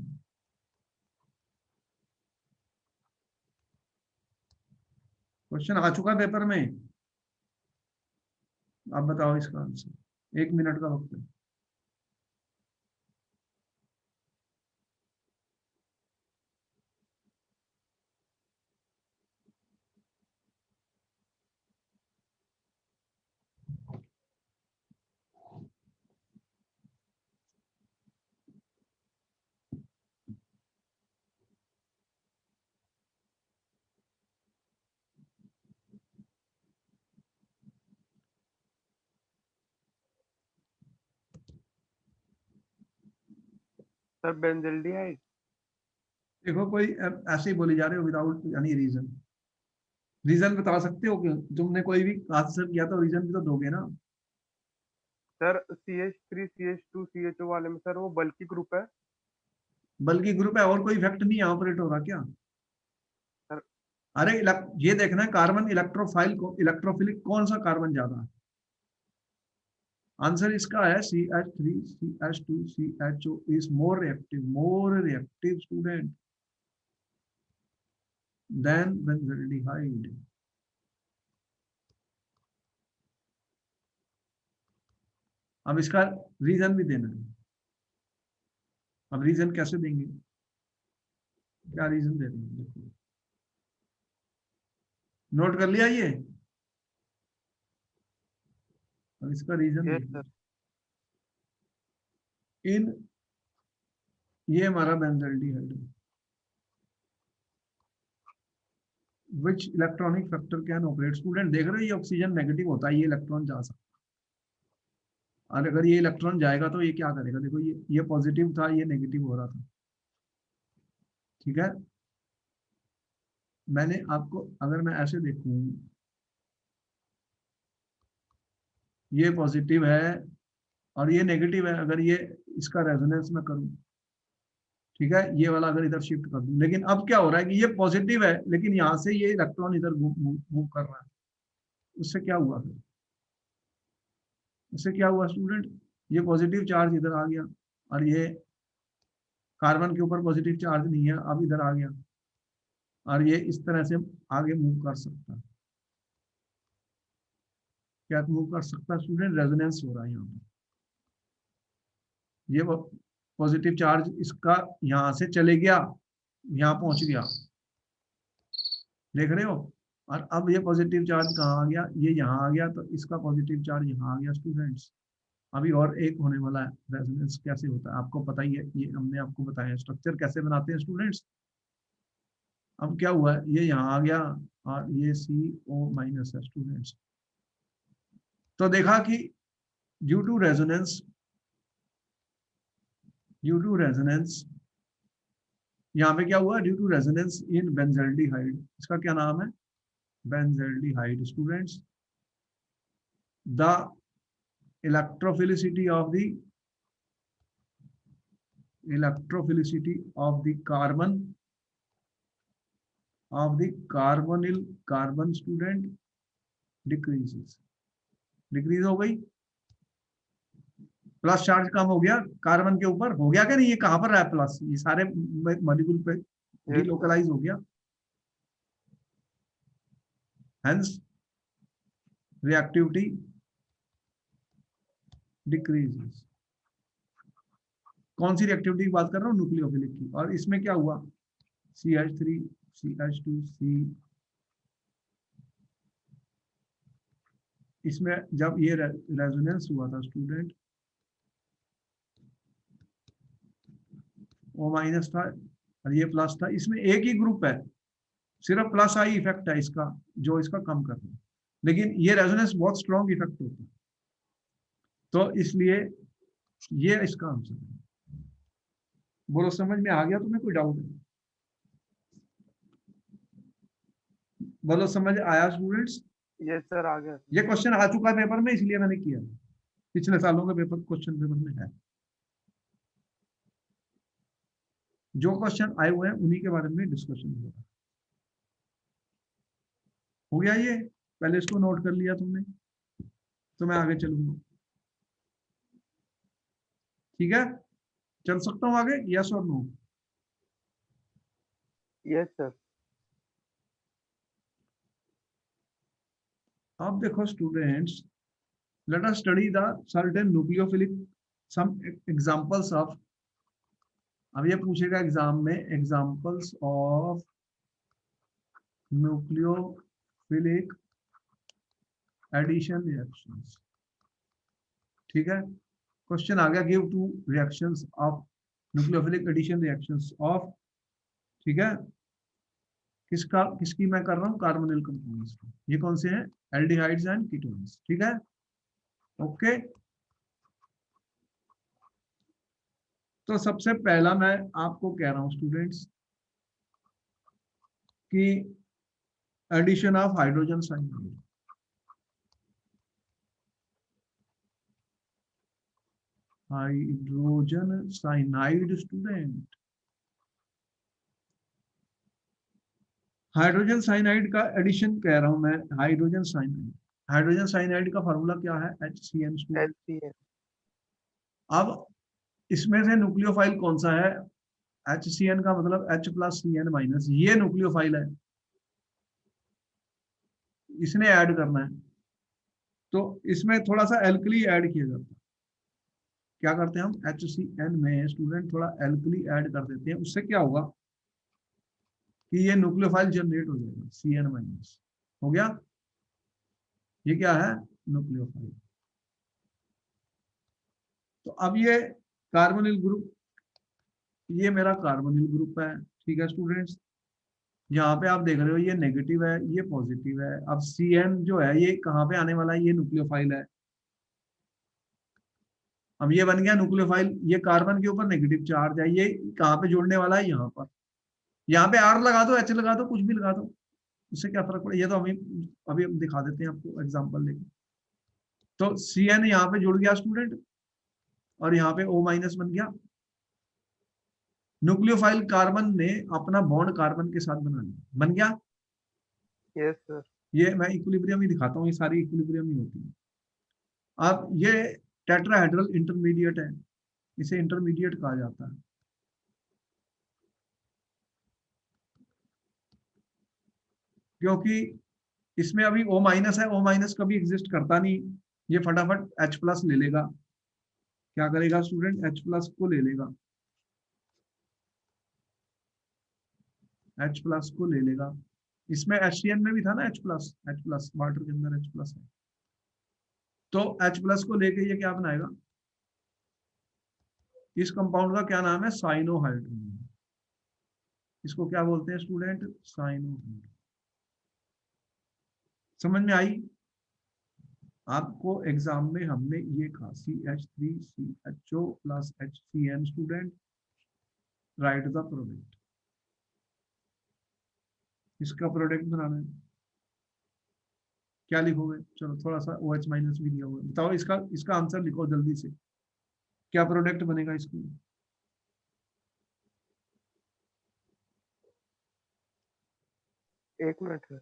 Question आ चुका पेपर में, आप बताओ इसका आंसर, 1 मिनट का वक्त है। Sir benzaldehyde. देखो कोई ऐसे ही बोली जा रहे हो विदाउट यानी रीजन, रीजन बता सकते हो कि तुमने कोई भी आंसर किया तो रीजन भी तो दोगे ना। सर CH3 CH2 CHO वाले में सर वो बल्कि ग्रुप है। बल्कि ग्रुप है और कोई इफेक्ट नहीं है ऑपरेट हो रहा क्या? सर अरे ये देखना है कार्बन इलेक्ट्रोफाइल को, इलेक्ट्रोफिलिक कौन सा कार्बन ज्यादा है। आंसर इसका है CH3CH2CHO is more reactive student than benzaldehyde. अब इसका रीजन भी देना है। अब रीजन कैसे देंगे, क्या रीजन दे रहे हैं देखो, नोट कर लिया ये। अब इसका रीजन यस देखिए, सर। इन ये हमारा बेंजल्डिहाइड है, विच electronic factor can operate. Student देख रहे हो ये ऑक्सीजन नेगेटिव होता है, ये इलेक्ट्रॉन जा सकता है, और अगर ये इलेक्ट्रॉन जाएगा तो ये क्या करेगा, देखो ये पॉजिटिव था, ये नेगेटिव हो रहा था, ठीक है। मैंने आपको अगर मैं ऐसे देखूं, ये पॉजिटिव है और ये नेगेटिव है, अगर ये इसका रेजोनेंस में करूं, ठीक है, ये वाला अगर इधर शिफ्ट कर दूं, लेकिन अब क्या हो रहा है कि ये पॉजिटिव है लेकिन यहाँ से ये इलेक्ट्रॉन इधर मूव कर रहा है, उससे क्या हुआ फिर, उससे क्या हुआ स्टूडेंट, ये पॉजिटिव चार्ज इधर आ गया और ये कार्बन के ऊपर पॉजिटिव चार्ज नहीं है, अब इधर आ गया और ये इस तरह से आगे मूव कर सकता है। क्या मूव कर सकता है स्टूडेंट, रेजोनेंस हो रहा है यहाँ पर, ये पॉजिटिव चार्ज इसका यहाँ से चले गया, यहाँ पहुंच गया, देख रहे हो, और अब ये पॉजिटिव चार्ज कहाँ आ गया, ये यहाँ आ गया, तो इसका पॉजिटिव चार्ज यहाँ आ गया स्टूडेंट्स। अभी और एक होने वाला है। रेजोनेंस कैसे होता है आपको पता ही है, ये हमने आपको बताया स्ट्रक्चर कैसे बनाते हैं स्टूडेंट्स। अब क्या हुआ है, ये यहाँ आ गया और ये CO- है स्टूडेंट्स। तो देखा कि ड्यू टू रेजोनेंस, यहाँ पे क्या हुआ, due to resonance in benzaldehyde, इसका क्या नाम है, benzaldehyde students, the electrophilicity of the carbon of the carbonyl carbon student decreases, decrease हो गई, प्लस चार्ज कम हो गया कार्बन के ऊपर, हो गया क्या नहीं, ये कहां पर रहा प्लस, ये सारे मॉलिक्यूल पे डीलोकलाइज हो गया, हेंस रिएक्टिविटी डिक्रीजेस। कौन सी रिएक्टिविटी की बात कर रहा हूँ, न्यूक्लियोफिलिक की। और इसमें क्या हुआ, CH3 CH2C, इसमें जब ये रेजोनेंस हुआ था स्टूडेंट, O- था और ये प्लस था, इसमें एक ही ग्रुप है, सिर्फ प्लस आई इफेक्ट है इसका, जो इसका कम कर रहा है, लेकिन ये रेजोनेंस बहुत स्ट्रॉन्ग इफेक्ट होता है, तो इसलिए ये इसका आंसर है। बोलो समझ में आ गया तुम्हें, कोई डाउट है, बोलो समझ आया स्टूडेंट्स। यस सर, आ गया। ये क्वेश्चन आ चुका है पेपर में, इसलिए मैंने किया, पिछले सालों के पेपर क्वेश्चन पेपर में है, जो क्वेश्चन आए हुए हैं उन्हीं के बारे में डिस्कशन हो रहा है। हो गया ये, पहले इसको नोट कर लिया तुमने, तो मैं आगे चलूंगा, ठीक है, चल सकता हूँ आगे, यस और नो। Yes sir. अब देखो students, let us study the certain nucleophilic some examples of, अब ये पूछेगा एग्जाम में, examples of nucleophilic addition reactions, ठीक है, क्वेश्चन आ गया, give two reactions of nucleophilic addition reactions of, ठीक है, किसका किसकी मैं कर रहा हूँ, कार्बोनिल कंपाउंड्स, ये कौन से हैं, एल्डिहाइड्स एंड कीटोन्स, ठीक है, ओके। तो सबसे पहला मैं आपको कह रहा हूं स्टूडेंट्स कि addition of hydrogen cyanide, hydrogen cyanide student, hydrogen cyanide का एडिशन कह रहा हूं मैं, हाइड्रोजन साइनाइड, हाइड्रोजन साइनाइड का फॉर्मूला क्या है, HCN स्टूडेंट। HCN। अब इसमें से न्यूक्लियोफाइल कौन सा है, HCN का मतलब H+CN-, ये न्यूक्लियोफाइल है, इसने ऐड करना है, तो इसमें थोड़ा सा एल्कली ऐड किया जाता है, क्या करते हैं हम, HCN में स्टूडेंट थोड़ा एल्कली ऐड कर देते हैं, उससे क्या होगा कि ये न्यूक्लियोफाइल जनरेट हो जाएगा, CN-, हो गया, ये क्या है, न्यूक्लियोफाइल। तो अब ये कार्बोनिल ग्रुप, ये मेरा कार्बोनिल ग्रुप है, ठीक है स्टूडेंट्स, यहाँ पे आप देख रहे हो ये नेगेटिव है, ये पॉजिटिव है, अब CN जो है ये कहाँ पे आने वाला है, ये न्यूक्लियोफाइल है, अब ये बन गया न्यूक्लियोफाइल, ये कार्बन के ऊपर नेगेटिव चार्ज है, ये कहाँ पे जुड़ने वाला है, यहाँ पर, यहाँ पे R लगा दो, H लगा दो, कुछ भी लगा दो, उससे क्या फर्क पड़े, ये तो अभी हम दिखा देते हैं आपको एग्जांपल लेके। तो CN यहाँ पे जुड़ गया स्टूडेंट, और यहाँ पे O- बन गया, न्यूक्लियोफाइल कार्बन ने अपना बॉन्ड कार्बन के साथ बना लिया, बन गया, यस सर। ये मैं इक्विलिब्रियम ही दिखाता हूँ, ये सारी इक्विलिब्रियम ही होती है। अब ये टेट्राहेड्रल इंटरमीडिएट है, इसे इंटरमीडिएट कहा जाता है, क्योंकि इसमें अभी O- है, O- कभी एग्जिस्ट करता नहीं, ये फटाफट H+ ले लेगा, क्या करेगा स्टूडेंट, H+ को ले लेगा, H+ को ले लेगा, इसमें HCN में भी था ना H प्लस वाटर के अंदर H प्लस है, तो H प्लस को लेके ये क्या बनाएगा, इस कंपाउंड का क्या नाम है, साइनोहाइड्रिन। इसको क्या बोलते हैं स्टूडेंट, साइनोहाइड्रिन। समझ में आई? आपको एग्जाम में हमने ये कहा CH3CHO plus HCN student, right the product. इसका प्रोडक्ट बनाना है, क्या लिखोगे, चलो थोड़ा सा OH माइनस भी दिया हुआ है, बताओ इसका इसका आंसर लिखो जल्दी से, क्या प्रोडक्ट बनेगा इसकी। एक मिनट है।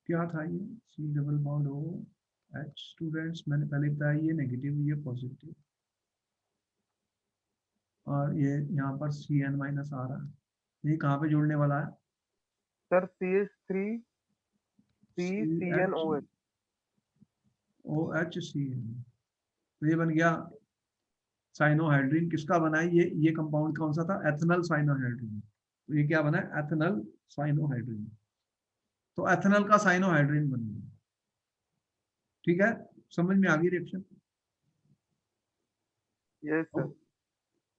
क्या था ये, C double bond OH students, मैंने पहले बताया ये नेगेटिव ये पॉजिटिव, और ये यहाँ पर CN माइनस आ रहा है, ये कहाँ पे जुड़ने वाला है, sir CH3 CH CCNOH। OHCN, तो ये बन गया साइनोहाइड्रिन। किसका बना है ये कंपाउंड कौन सा था, एथेनल साइनोहाइड्रिन, तो ये क्या बना है, एथेनल साइनोहाइड्रिन, तो एथेनल का साइनोहाइड्रिन बन गया। ठीक है, समझ में आ गई रिएक्शन। Yes sir.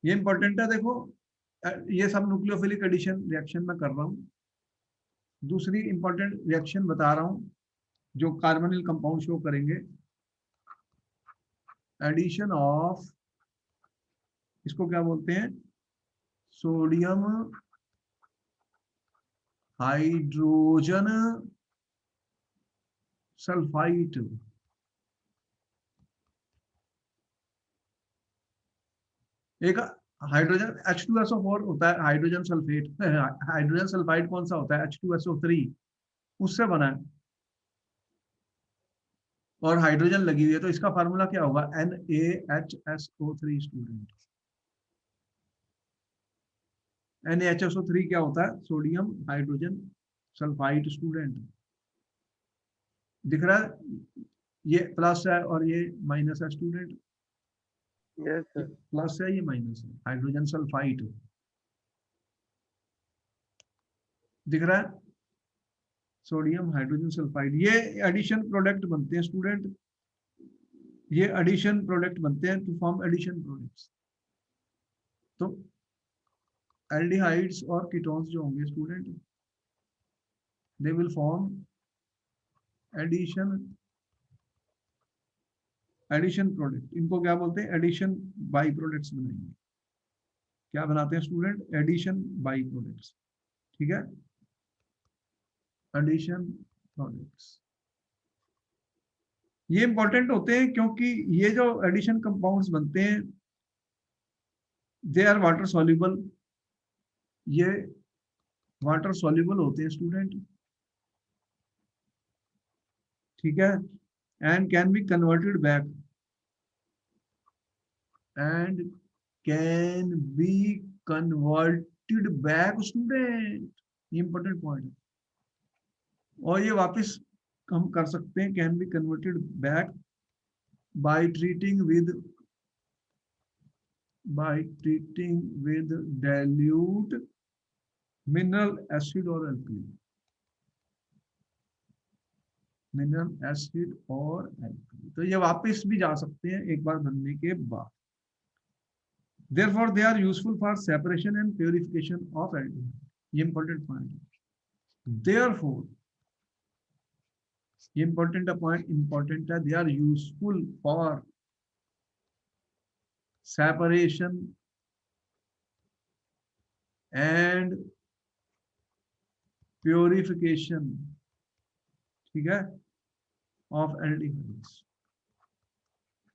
ये इंपॉर्टेंट है, देखो ये सब न्यूक्लियोफिलिक एडिशन रिएक्शन में कर रहा हूँ। दूसरी इंपॉर्टेंट रिएक्शन बता रहा हूँ जो कार्बोनिल कंपाउंड शो करेंगे, एडिशन ऑफ, इसको क्या बोलते हैं, सोडियम हाइड्रोजन सल्फाइड। एक हाइड्रोजन H2SO4 होता है, हाइड्रोजन सल्फेट हाइड्रोजन सल्फाइड कौन सा होता है, H2SO3, उससे बना है, और हाइड्रोजन लगी हुई है, तो इसका फार्मूला क्या होगा, NaHSO3 स्टूडेंट। NaHSO3 क्या होता है, सोडियम हाइड्रोजन सल्फाइड स्टूडेंट। दिख रहा है, ये प्लस है और ये माइनस है स्टूडेंट, यस ये सर। प्लस है ये माइनस है, हाइड्रोजन सल्फाइड। दिख रहा है, सोडियम हाइड्रोजन सल्फाइड, ये एडिशन प्रोडक्ट बनते हैं स्टूडेंट, ये एडिशन प्रोडक्ट बनते हैं टू फॉर्म एडिशन प्रोडक्ट्स। तो एल्डिहाइड्स और कीटोन्स जो होंगे student, they will form addition, addition product, इनको क्या बोलते हैं, एडिशन बाई प्रोडक्ट्स बनाएंगे। क्या बनाते हैं स्टूडेंट, एडिशन बाई प्रोडक्ट्स। ठीक है, एडिशन प्रोडक्ट्स ये इंपॉर्टेंट होते हैं क्योंकि ये जो एडिशन कंपाउंड्स बनते हैं दे आर वाटर सॉल्युबल, ये वाटर सॉल्युबल होते हैं स्टूडेंट। ठीक है, and can be converted back, and can be converted back student, ये इंपॉर्टेंट पॉइंट है, और ये वापस हम कर सकते हैं, can be converted back by treating with, by treating with dilute mineral acid or alkali, mineral acid और एल्कली, तो ये वापस भी जा सकते हैं एक बार बनने के बाद। therefore they are useful for separation and purification of aldehyde, ये इंपॉर्टेंट पॉइंट है। therefore ये इंपॉर्टेंट पॉइंट इंपॉर्टेंट है, they are useful for separation and purification। ठीक है, ऑफ एल्डिहाइड्स,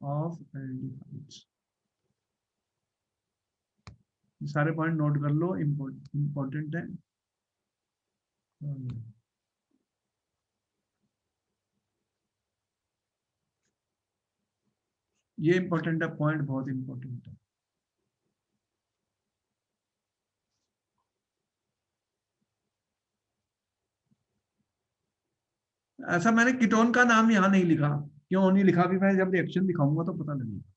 ऑफ एल्डिहाइड्स। सारे पॉइंट नोट कर लो, इम्पोर्टेंट है। ये इम्पोर्टेंट है, पॉइंट बहुत इम्पोर्टेंट है। ऐसा मैंने कीटोन का नाम यहाँ नहीं लिखा, क्यों नहीं लिखा भी, मैं जब रिएक्शन दिखाऊंगा तो पता लगेगा।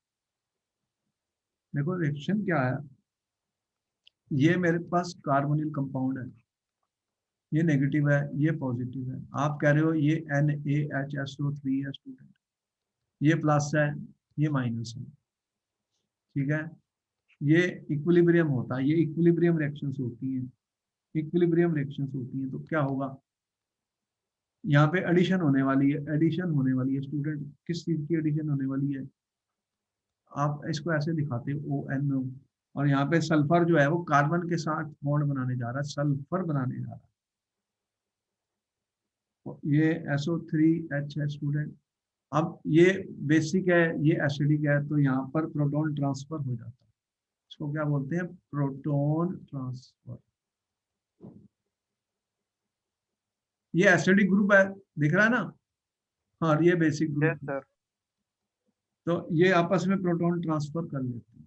देखो रिएक्शन क्या है, ये मेरे पास कार्बोनिल कंपाउंड है, ये नेगेटिव है, ये पॉजिटिव है। आप कह रहे हो ये NaHSO3 है स्टूडेंट, ये प्लस है, ये माइनस है, ठीक है। ये इक्विलिब्रियम होता है, ये इक्विलिब्रियम रिएक्शंस होती हैं, इक्विलिब्रियम रिएक्शंस होती हैं। तो क्या होगा, यहाँ पे एडिशन होने वाली है, एडिशन होने वाली है स्टूडेंट। किस चीज की एडिशन होने वाली है, आप इसको ऐसे दिखाते हो ONO, और यहाँ पे सल्फर जो है वो कार्बन के साथ बॉन्ड बनाने जा रहा है, सल्फर बनाने जा रहा है। तो ये SO3H है स्टूडेंट। अब ये बेसिक है, ये एसिडिक है, तो यहाँ पर प्रोटॉन ट्रांसफर हो जाता है। इसको क्या बोलते हैं, प्रोटॉन ट्रांसफर। ये एसिडिक ग्रुप है, दिख रहा है ना, हाँ ये बेसिक यस ग्रुप है। सर। तो ये आपस में प्रोटॉन ट्रांसफर कर लेते हैं।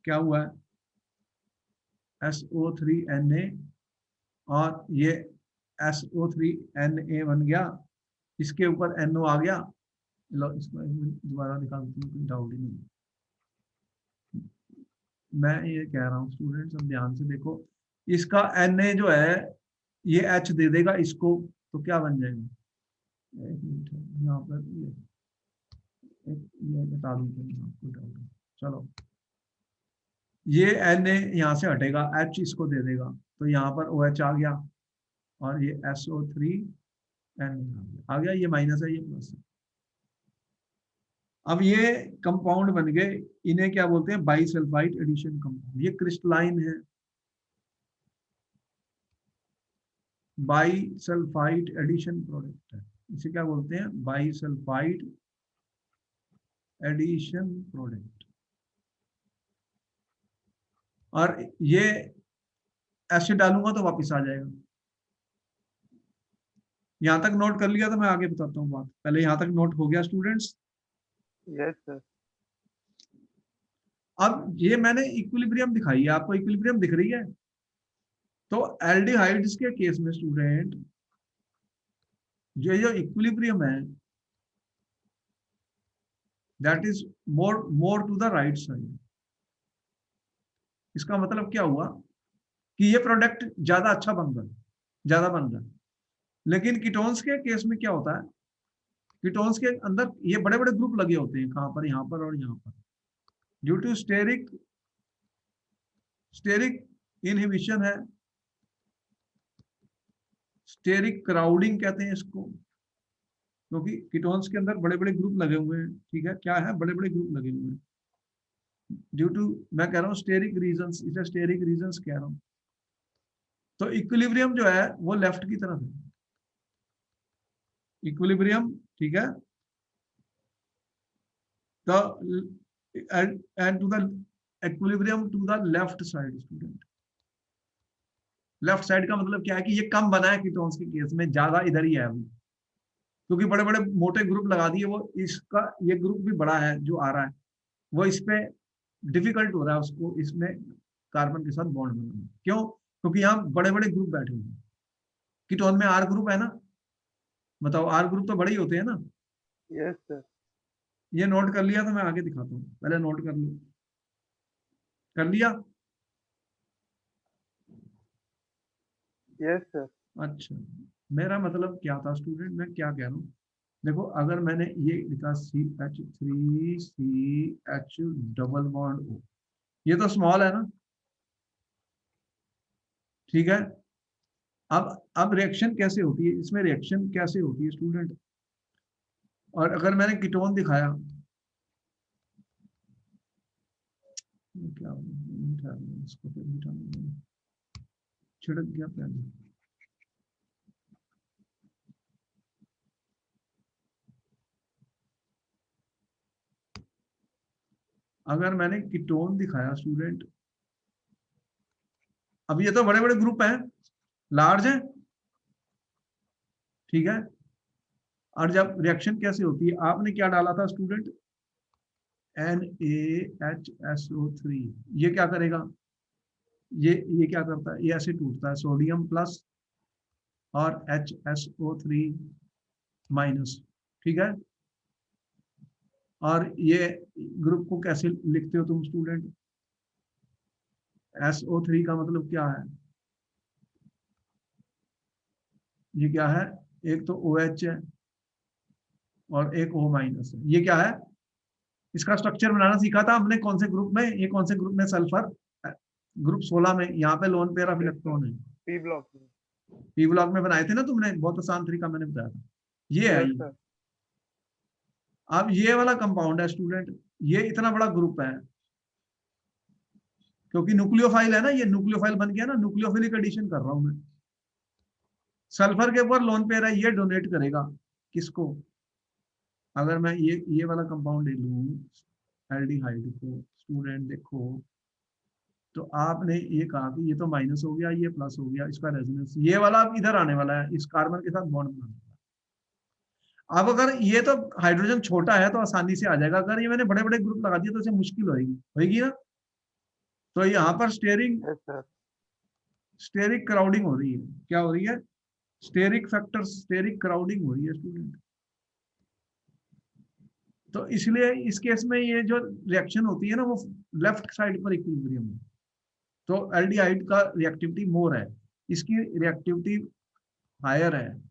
क्या हुआ है, SO3Na, और ये SO3Na बन गया, इसके ऊपर NO आ गया। लो इसको दोबारा दिखा देता हूँ, कोई डाउट ही नहीं। मैं ये कह रहा हूँ स्टूडेंट्स, अब ध्यान से देखो, इसका Na जो है ये H दे देगा इसको, तो क्या बन जाएगा, एक मिनट यहाँ पर ये बता दूँ आपको डाउट। चलो ये Na यहाँ से हटेगा, H इसको दे देगा, तो यहाँ पर OH आ गया, और ये SO3Na आ गया, ये माइनस है, ये प्लस है। अब ये कंपाउंड बन गए, इन्हें क्या बोलते हैं, बाइसल्फाइड एडिशन कंपाउंड। ये क्रिस्टलाइन है, बाइसल्फाइड एडिशन प्रोडक्ट है, इसे क्या बोलते हैं, बाइसल्फाइड एडिशन प्रोडक्ट। और ये एसिड डालूंगा तो वापस आ जाएगा। यहां तक नोट कर लिया, तो मैं आगे बताता हूँ बात, पहले यहां तक नोट हो गया स्टूडेंट्स। Yes sir. अब ये मैंने इक्विलिब्रियम दिखाई है आपको, इक्विलिब्रियम दिख रही है। तो एल्डिहाइड्स के केस में स्टूडेंट, जो इक्विलिब्रियम है, that is more to the right side. इसका मतलब क्या हुआ कि ये प्रोडक्ट ज्यादा अच्छा बन रहा है, ज्यादा बन रहा है। लेकिन कीटोन्स के केस में क्या होता है, कीटोन्स के अंदर ये बड़े बड़े ग्रुप लगे होते हैं, कहां पर, यहाँ पर और यहाँ पर, due to steric steric inhibition है, स्टेरिक क्राउडिंग कहते हैं इसको, क्योंकि कीटोन्स के अंदर बड़े बड़े ग्रुप लगे हुए हैं, ठीक है, क्या है, बड़े बड़े ग्रुप लगे हुए हैं, ड्यू टू, मैं कह रहा हूँ स्टेरिक रीजंस, इसे स्टेरिक रीजंस कह रहा हूँ। तो इक्विलिब्रियम जो है वो लेफ्ट की तरफ है, इक्विलिब्रियम, ठीक है। The end to the equilibrium to the left side student. Left side का मतलब क्या है कि ये कम बना है कीटोन्स के केस में, ज्यादा इधर ही है अभी, क्योंकि बड़े बड़े मोटे ग्रुप लगा दिए, वो इसका ये ग्रुप भी बड़ा है जो आ रहा है, वो इस पे डिफिकल्ट हो रहा है उसको इसमें कार्बन के साथ बॉन्ड बनाना। क्यों, क्योंकि यहाँ बड़े बड़े ग्रुप बैठे हुए हैं। कीटोन में R ग्रुप है ना, बताओ, R ग्रुप तो बड़े ही होते हैं ना। Yes sir. ये नोट कर लिया, तो मैं आगे दिखाता हूँ, पहले नोट कर लो, कर लिया। Yes sir. अच्छा, मेरा मतलब क्या था स्टूडेंट, मैं क्या कह रहा हूँ, देखो अगर मैंने ये लिखा CH3CH डबल बॉन्ड O, ये तो स्मॉल है ना, ठीक है। अब रिएक्शन कैसे होती है, इसमें रिएक्शन कैसे होती है स्टूडेंट, और अगर मैंने कीटोन दिखाया, क्या इसको छिड़क गया पहले, अगर मैंने कीटोन दिखाया स्टूडेंट, अब ये तो बड़े बड़े ग्रुप हैं, लार्ज है, ठीक है। और जब रिएक्शन कैसे होती है, आपने क्या डाला था स्टूडेंट, NaHSO3, ये क्या करेगा, ये क्या करता है, ये ऐसे टूटता है, सोडियम प्लस और HSO3 माइनस, ठीक है। और ये ग्रुप को कैसे लिखते हो तुम स्टूडेंट, SO3 का मतलब क्या है, ये क्या है, एक तो OH है और एक O माइनस है, ये क्या है, इसका स्ट्रक्चर बनाना सीखा था हमने कौन से ग्रुप में, ये कौन से ग्रुप में, सल्फर ग्रुप 16 में, यहाँ पे लोन पेयर ऑफ इलेक्ट्रॉन है, पी ब्लॉक में। पी ब्लॉक में बनाए थे ना तुमने, बहुत आसान तरीका मैंने बताया था, ये है यस ये। सर। अब ये वाला कंपाउंड है स्टूडेंट, ये इतना बड़ा ग्रुप है, क्योंकि न्यूक्लियोफाइल है ना, ये न्यूक्लियोफाइल बन गया ना, न्यूक्लियोफिलिक एडिशन कर रहा हूं मैं, सल्फर के ऊपर लोन पेयर है, ये डोनेट करेगा किसको, अगर मैं ये वाला कंपाउंड ले लूं, एल्डिहाइड को स्टूडेंट देखो, तो आपने ये कहा कि ये तो माइनस हो गया, ये प्लस हो गया, इसका रेजोनेंस ये वाला अब इधर आने वाला है, इस कार्बन के साथ बॉन्ड बनाने वाला है। अब अगर ये तो हाइड्रोजन छोटा है तो आसानी से आ जाएगा, अगर ये मैंने बड़े बड़े ग्रुप लगा दिए तो इसे मुश्किल होगी ना। तो यहाँ पर यस सर। स्टेरिक क्राउडिंग हो रही है, क्या हो रही है, स्टेरिक फैक्टर, स्टेरिक क्राउडिंग हो रही है स्टूडेंट। तो इसलिए इस केस में ये जो रिएक्शन होती है ना, वो लेफ्ट साइड पर इक्विलिब्रियम है, तो एल्डिहाइड का रिएक्टिविटी मोर है, इसकी रिएक्टिविटी हायर है।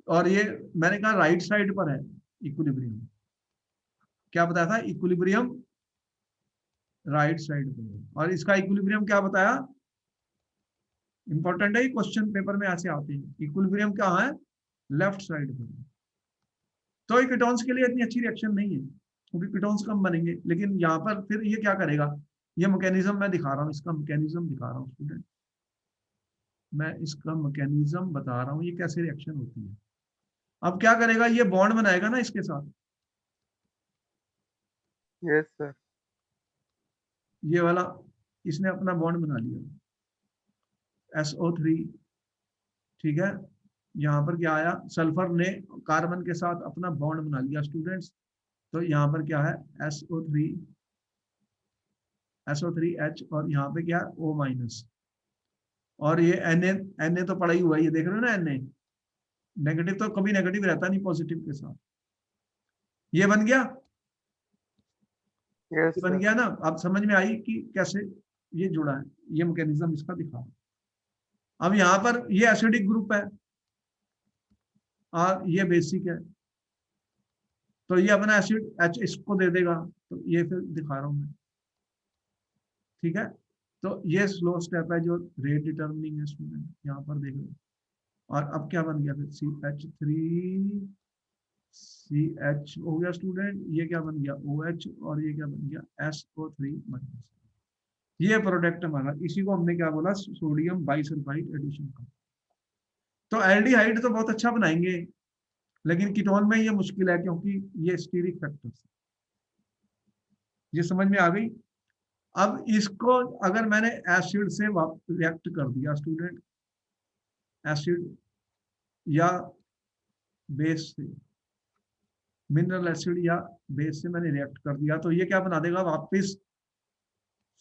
और ये मैंने कहा राइट साइड पर है इक्विलिब्रियम, क्या बताया था, इक्विलिब्रियम राइट साइड पर है, और इसका इक्विलिब्रियम क्या बताया, इंपॉर्टेंट है, क्वेश्चन पेपर में ऐसे आते हैं, इक्विलिब्रियम क्या है, लेफ्ट साइड पर है। तो कीटोन्स के लिए इतनी अच्छी रिएक्शन नहीं है, क्योंकि कीटोन्स कम बनेंगे, लेकिन यहाँ पर फिर ये क्या करेगा, ये मैकेनिज्म मैं दिखा रहा हूँ, इसका मैकेनिज्म दिखा रहा हूँ स्टूडेंट, मैं इसका मैकेनिज्म बता रहा हूँ, ये कैसे रिएक्शन होती है। अब क्या करेगा, ये बॉन्ड बनाएगा ना इसके साथ, यस सर। ये वाला, इसने अपना बॉन्ड बना लिया, SO3, ठीक है। यहाँ पर क्या आया, सल्फर ने कार्बन के साथ अपना बॉन्ड बना लिया स्टूडेंट्स, तो यहाँ पर क्या है, SO3, SO3H, और यहाँ पे क्या है, O माइनस, और ये Na तो पड़ा ही हुआ है, ये देख रहे हो ना, Na नेगेटिव तो कभी नेगेटिव रहता नहीं पॉजिटिव के साथ, ये बन गया, यस ये बन सर। गया ना, अब समझ में आई कि कैसे ये जुड़ा है, ये मैकेनिज्म इसका दिखा। अब यहाँ पर ये एसिडिक ग्रुप है और ये बेसिक है, तो ये अपना एसिड H इसको दे देगा, तो ये फिर दिखा रहा हूं मैं, ठीक है। तो ये स्लो स्टेप है जो रेट डिटर्मिनिंग है स्टूडेंट, यहाँ पर देख लो। और अब क्या बन गया फिर, CH3CH हो गया स्टूडेंट, ये क्या बन गया, OH, और ये क्या बन गया, SO3 माइनस, ये प्रोडक्ट हमारा, इसी को हमने क्या बोला, सोडियम बाइसल्फाइड एडिशन का। तो एल्डिहाइड तो बहुत अच्छा बनाएंगे, लेकिन कीटोन में ये मुश्किल है, क्योंकि ये स्टीरिक फैक्टर्स, ये समझ में आ गई। अब इसको अगर मैंने एसिड से रिएक्ट कर दिया स्टूडेंट, एसिड या बेस से, मिनरल एसिड या बेस से मैंने रिएक्ट कर दिया, तो ये क्या बना देगा वापस,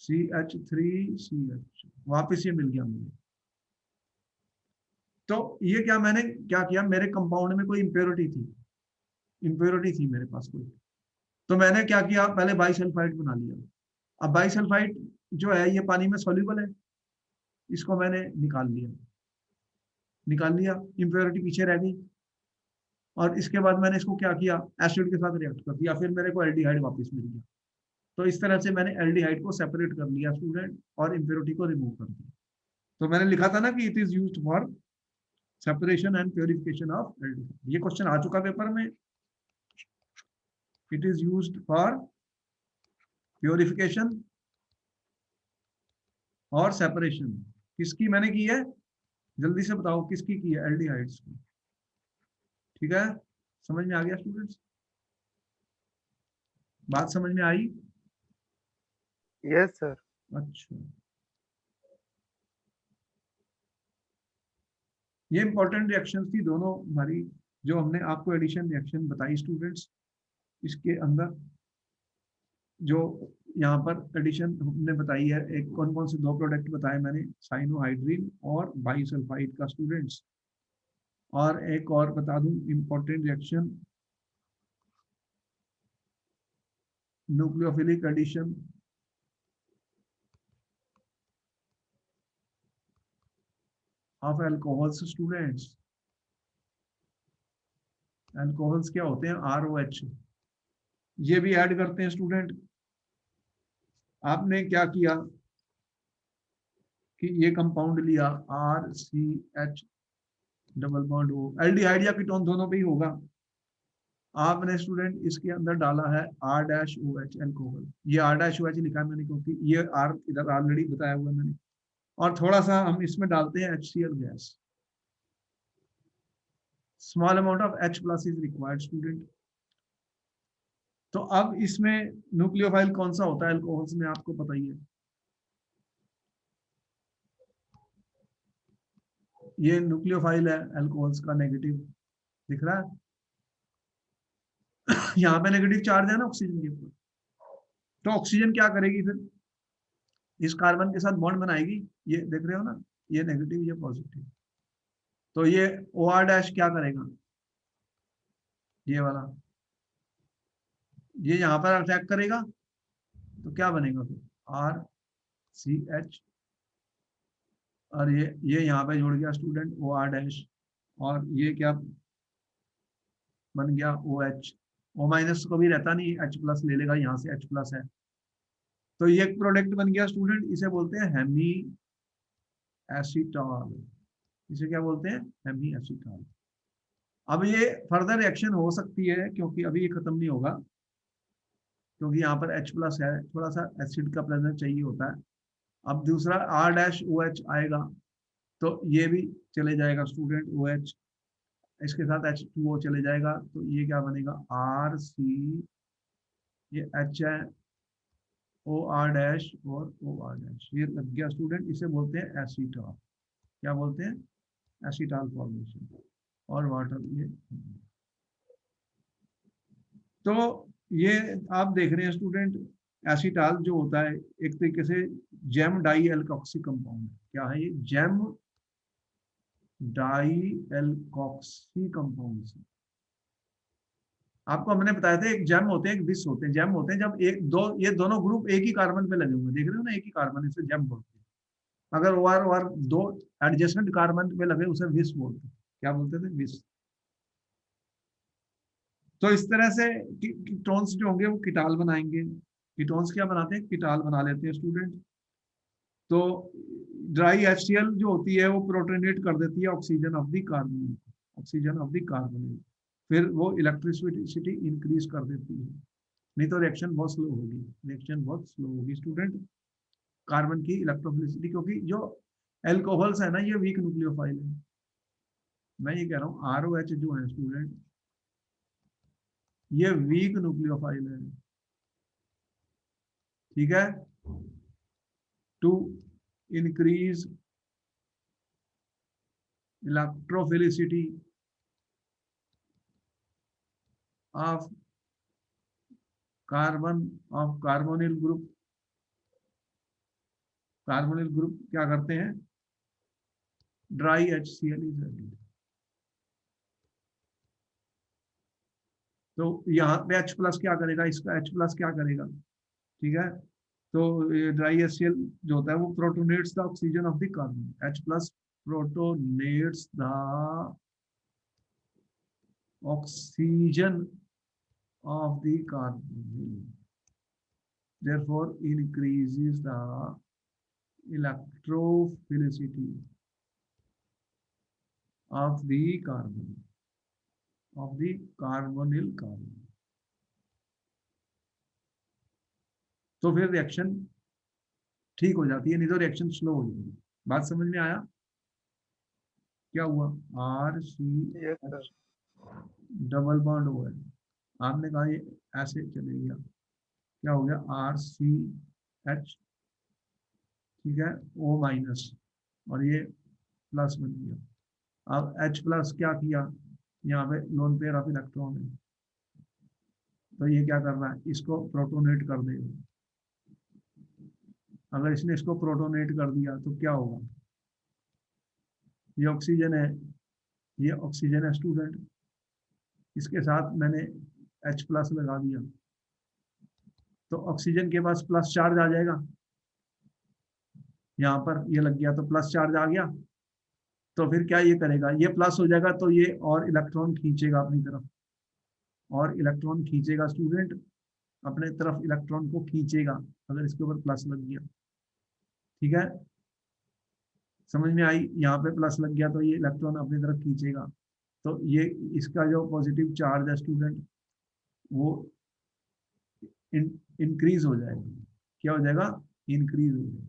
CH3CH, वापस ये मिल गया मुझे। तो ये क्या मैंने क्या किया, मेरे कंपाउंड में कोई इंप्योरिटी थी मेरे पास कोई, तो मैंने क्या किया, पहले बाइसल्फाइड बना लिया। अब बाइसल्फाइड जो है ये पानी में सॉल्युबल है, इसको मैंने निकाल लिया, इम्प्योरिटी पीछे रह गई, और इसके बाद मैंने इसको क्या किया, एसिड के साथ रिएक्ट कर दिया, फिर मेरे को एल्डिहाइड वापस मिल गया। तो इस तरह से मैंने एल्डिहाइड को सेपरेट कर लिया स्टूडेंट, और इम्प्योरिटी को रिमूव कर दिया। तो मैंने लिखा था ना कि it is used for separation and purification of aldehyde, ये क्वेश्चन आ चुका पेपर में, it is used for purification और सेपरेशन, किसकी मैंने की है, जल्दी से बताओ किसकी की है, एल्डिहाइड्स की, ठीक है। समझ में आ गया स्टूडेंट्स। बात समझ में आई? Yes sir. अच्छा, ये इंपॉर्टेंट रिएक्शन थी दोनों हमारी, जो हमने आपको एडिशन रिएक्शन बताई स्टूडेंट्स। इसके अंदर जो यहाँ पर एडिशन हमने बताई है, एक कौन कौन से दो प्रोडक्ट बताए मैंने, साइनोहाइड्रिन और बाइसल्फाइड का स्टूडेंट्स। और एक और बता दूं important reaction, nucleophilic addition of alcohols students. Alcohols क्या होते हैं? ROH, ये भी ऐड करते हैं स्टूडेंट। आपने क्या किया कि ये कंपाउंड लिया RCH double bond O, aldehyde या कीटोन दोनों पे ही होगा। आपने स्टूडेंट इसके अंदर डाला है R-OH एल्कोहल। ये R-OH लिखा है मैंने क्योंकि ये R इधर ऑलरेडी बताया हुआ है मैंने। और थोड़ा सा हम इसमें डालते हैं HCl gas. Small amount of H plus is required student. तो अब इसमें न्यूक्लियोफाइल कौन सा होता है अल्कोहल्स में, आपको पता ही है। ये न्यूक्लियोफाइल है अल्कोहल्स का, नेगेटिव दिख रहा है। यहाँ पे नेगेटिव चार्ज है ना ऑक्सीजन के ऊपर। तो ऑक्सीजन क्या करेगी फिर? इस कार्बन के साथ बॉन्ड बनाएगी। ये देख रहे हो ना, ये नेगेटिव ये पॉजिटिव। तो ये OR- क्या करेगा? ये वाला, ये यहाँ पर अटैक करेगा। तो क्या बनेगा फिर? RCH, और ये यहाँ पे जुड़ गया स्टूडेंट OR-, और ये क्या बन गया? OH। O- कभी रहता नहीं, H प्लस ले लेगा, यहाँ से H प्लस है। तो ये एक प्रोडक्ट बन गया स्टूडेंट, इसे बोलते हैं हेमी एसीटॉल। इसे क्या बोलते हैं? हेमी एसीटॉल। अब ये फर्दर रिएक्शन हो सकती है क्योंकि अभी ये खत्म नहीं होगा, क्योंकि यहाँ पर H प्लस है, थोड़ा सा एसिड का प्रेजेंस चाहिए होता है। अब दूसरा R-OH आएगा, तो ये भी चले जाएगा स्टूडेंट OH, इसके साथ H2O चले जाएगा, तो ये क्या बनेगा? RC, ये H है, OR- और OR-, ये लग गया स्टूडेंट, इसे बोलते हैं एसीटॉल। क्या बोलते हैं? एसीटॉल फॉर्मेशन। और वाटर ये। तो ये आप देख रहे हैं स्टूडेंट, एसीटॉल जो होता है एक तरीके से जेम डाई एल्कोक्सी कंपाउंड है। क्या है ये? Gem dialkoxy compound. आपको हमने बताया था, एक जेम होते हैं एक बिस होते हैं। जेम होते हैं जब एक दो, ये दोनों ग्रुप एक ही कार्बन पे लगे हुए हैं, देख रहे हो ना, एक ही कार्बन, इसे जेम बोलते हैं। अगर OR दो एडजेसेंट कार्बन पे लगे उसे विस बोलते हैं। क्या बोलते थे? विस। तो इस तरह से कीटोन्स जो होंगे वो कीटाल बनाएंगे। कीटोन्स क्या बनाते हैं? कीटाल बना लेते हैं स्टूडेंट। तो ड्राई HCl जो होती है वो प्रोटोनेट कर देती है oxygen of the carbon, oxygen of the carbon. फिर वो इलेक्ट्रिसिटी इंक्रीज कर देती है। नहीं तो रिएक्शन बहुत स्लो होगी, रिएक्शन बहुत स्लो होगी स्टूडेंट। कार्बन की इलेक्ट्रोफिलिसिटी, क्योंकि जो एल्कोहल्स है ना, ये वीक न्यूक्लियोफाइल है। मैं ये कह रहा हूँ ROH जो है स्टूडेंट, ये वीक न्यूक्लियोफाइल है। ठीक है। To increase electrophilicity of carbon of carbonyl group, carbonyl group क्या करते हैं? Dry HCl is added. तो यहाँ पे H प्लस क्या करेगा? इसका H प्लस क्या करेगा? ठीक है। तो ड्राई HCl जो होता है वो protonates the oxygen of the carbon. H plus protonates the oxygen of the carbon, therefore increases the electrophilicity of the carbon, of the carbonyl carbon। तो फिर रिएक्शन ठीक हो जाती है, नहीं तो रिएक्शन स्लो हो जाएगी। बात समझ में आया? क्या हुआ? Yes sir. RCH double bond हुआ है, आपने कहा ये ऐसे चले गया, क्या हो गया RCH, ठीक है, O माइनस, और ये प्लस बन गया। अब H प्लस क्या किया, यहाँ पे लोन पेयर ऑफ इलेक्ट्रॉन है, तो ये क्या कर रहा है, इसको प्रोटोनेट कर देगा। अगर इसने इसको प्रोटोनेट कर दिया तो क्या होगा, ये ऑक्सीजन है, ये ऑक्सीजन है स्टूडेंट, इसके साथ मैंने H प्लस लगा दिया, तो ऑक्सीजन के पास प्लस चार्ज आ जाएगा, यहाँ पर ये लग गया तो प्लस चार्ज आ गया, तो फिर क्या ये करेगा, ये प्लस हो जाएगा तो ये और इलेक्ट्रॉन खींचेगा अपनी तरफ, और इलेक्ट्रॉन खींचेगा स्टूडेंट, अपने तरफ इलेक्ट्रॉन को खींचेगा अगर इसके ऊपर प्लस लग गया। ठीक है, समझ में आई, यहाँ पे प्लस लग गया तो ये इलेक्ट्रॉन अपनी तरफ खींचेगा, तो ये इसका जो पॉजिटिव चार्ज है स्टूडेंट वो इंक्रीज हो जाएगा। क्या हो जाएगा, इंक्रीज हो जाएगा।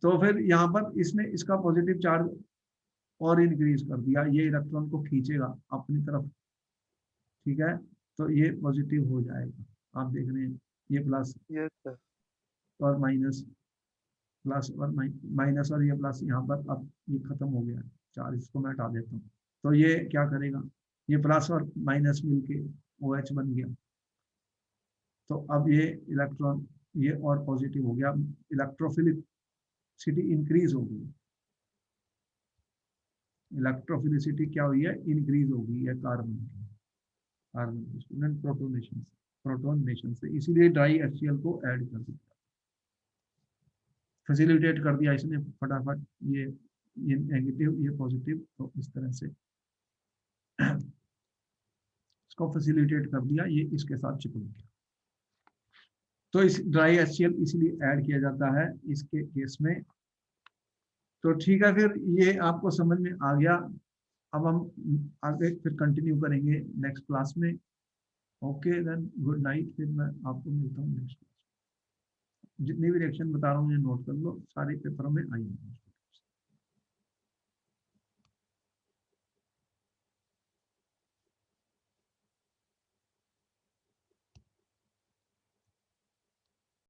तो फिर यहाँ पर इसने इसका पॉजिटिव चार्ज और इंक्रीज कर दिया, ये इलेक्ट्रॉन को खींचेगा अपनी तरफ। ठीक है, तो ये पॉजिटिव हो जाएगा, आप देख रहे हैं ये प्लस यस सर। और माइनस, प्लस और माइनस और ये प्लस, यहाँ पर अब ये खत्म हो गया चार्ज, इसको मैं हटा देता हूँ। तो ये क्या करेगा, ये प्लस और माइनस मिलके OH बन गया, तो अब ये इलेक्ट्रॉन ये और पॉजिटिव हो गया, इलेक्ट्रोफिलिसिटी इंक्रीज हो गई, इलेक्ट्रोफिलिसिटी क्या हुई है, इंक्रीज हो गई है कार्बन की, कार्बन स्टूडेंट प्रोटोनेशन से, इसीलिए डाई HCl को ऐड कर दिया, फैसिलिटेट कर दिया इसने फटाफट, ये नेगेटिव ये पॉजिटिव, तो इस तरह से इसको फैसिलिटेट कर दिया, ये इसके साथ चिपक गया। तो इस ड्राई HCl इसीलिए ऐड किया जाता है इसके केस में। तो ठीक है, फिर ये आपको समझ में आ गया। अब हम आगे फिर कंटिन्यू करेंगे नेक्स्ट क्लास में। ओके देन, गुड नाइट, फिर मैं आपको मिलता हूँ नेक्स्ट क्लास। जितनी भी रिएक्शन बता रहा हूँ ये नोट कर लो, सारे पेपरों में आएंगे।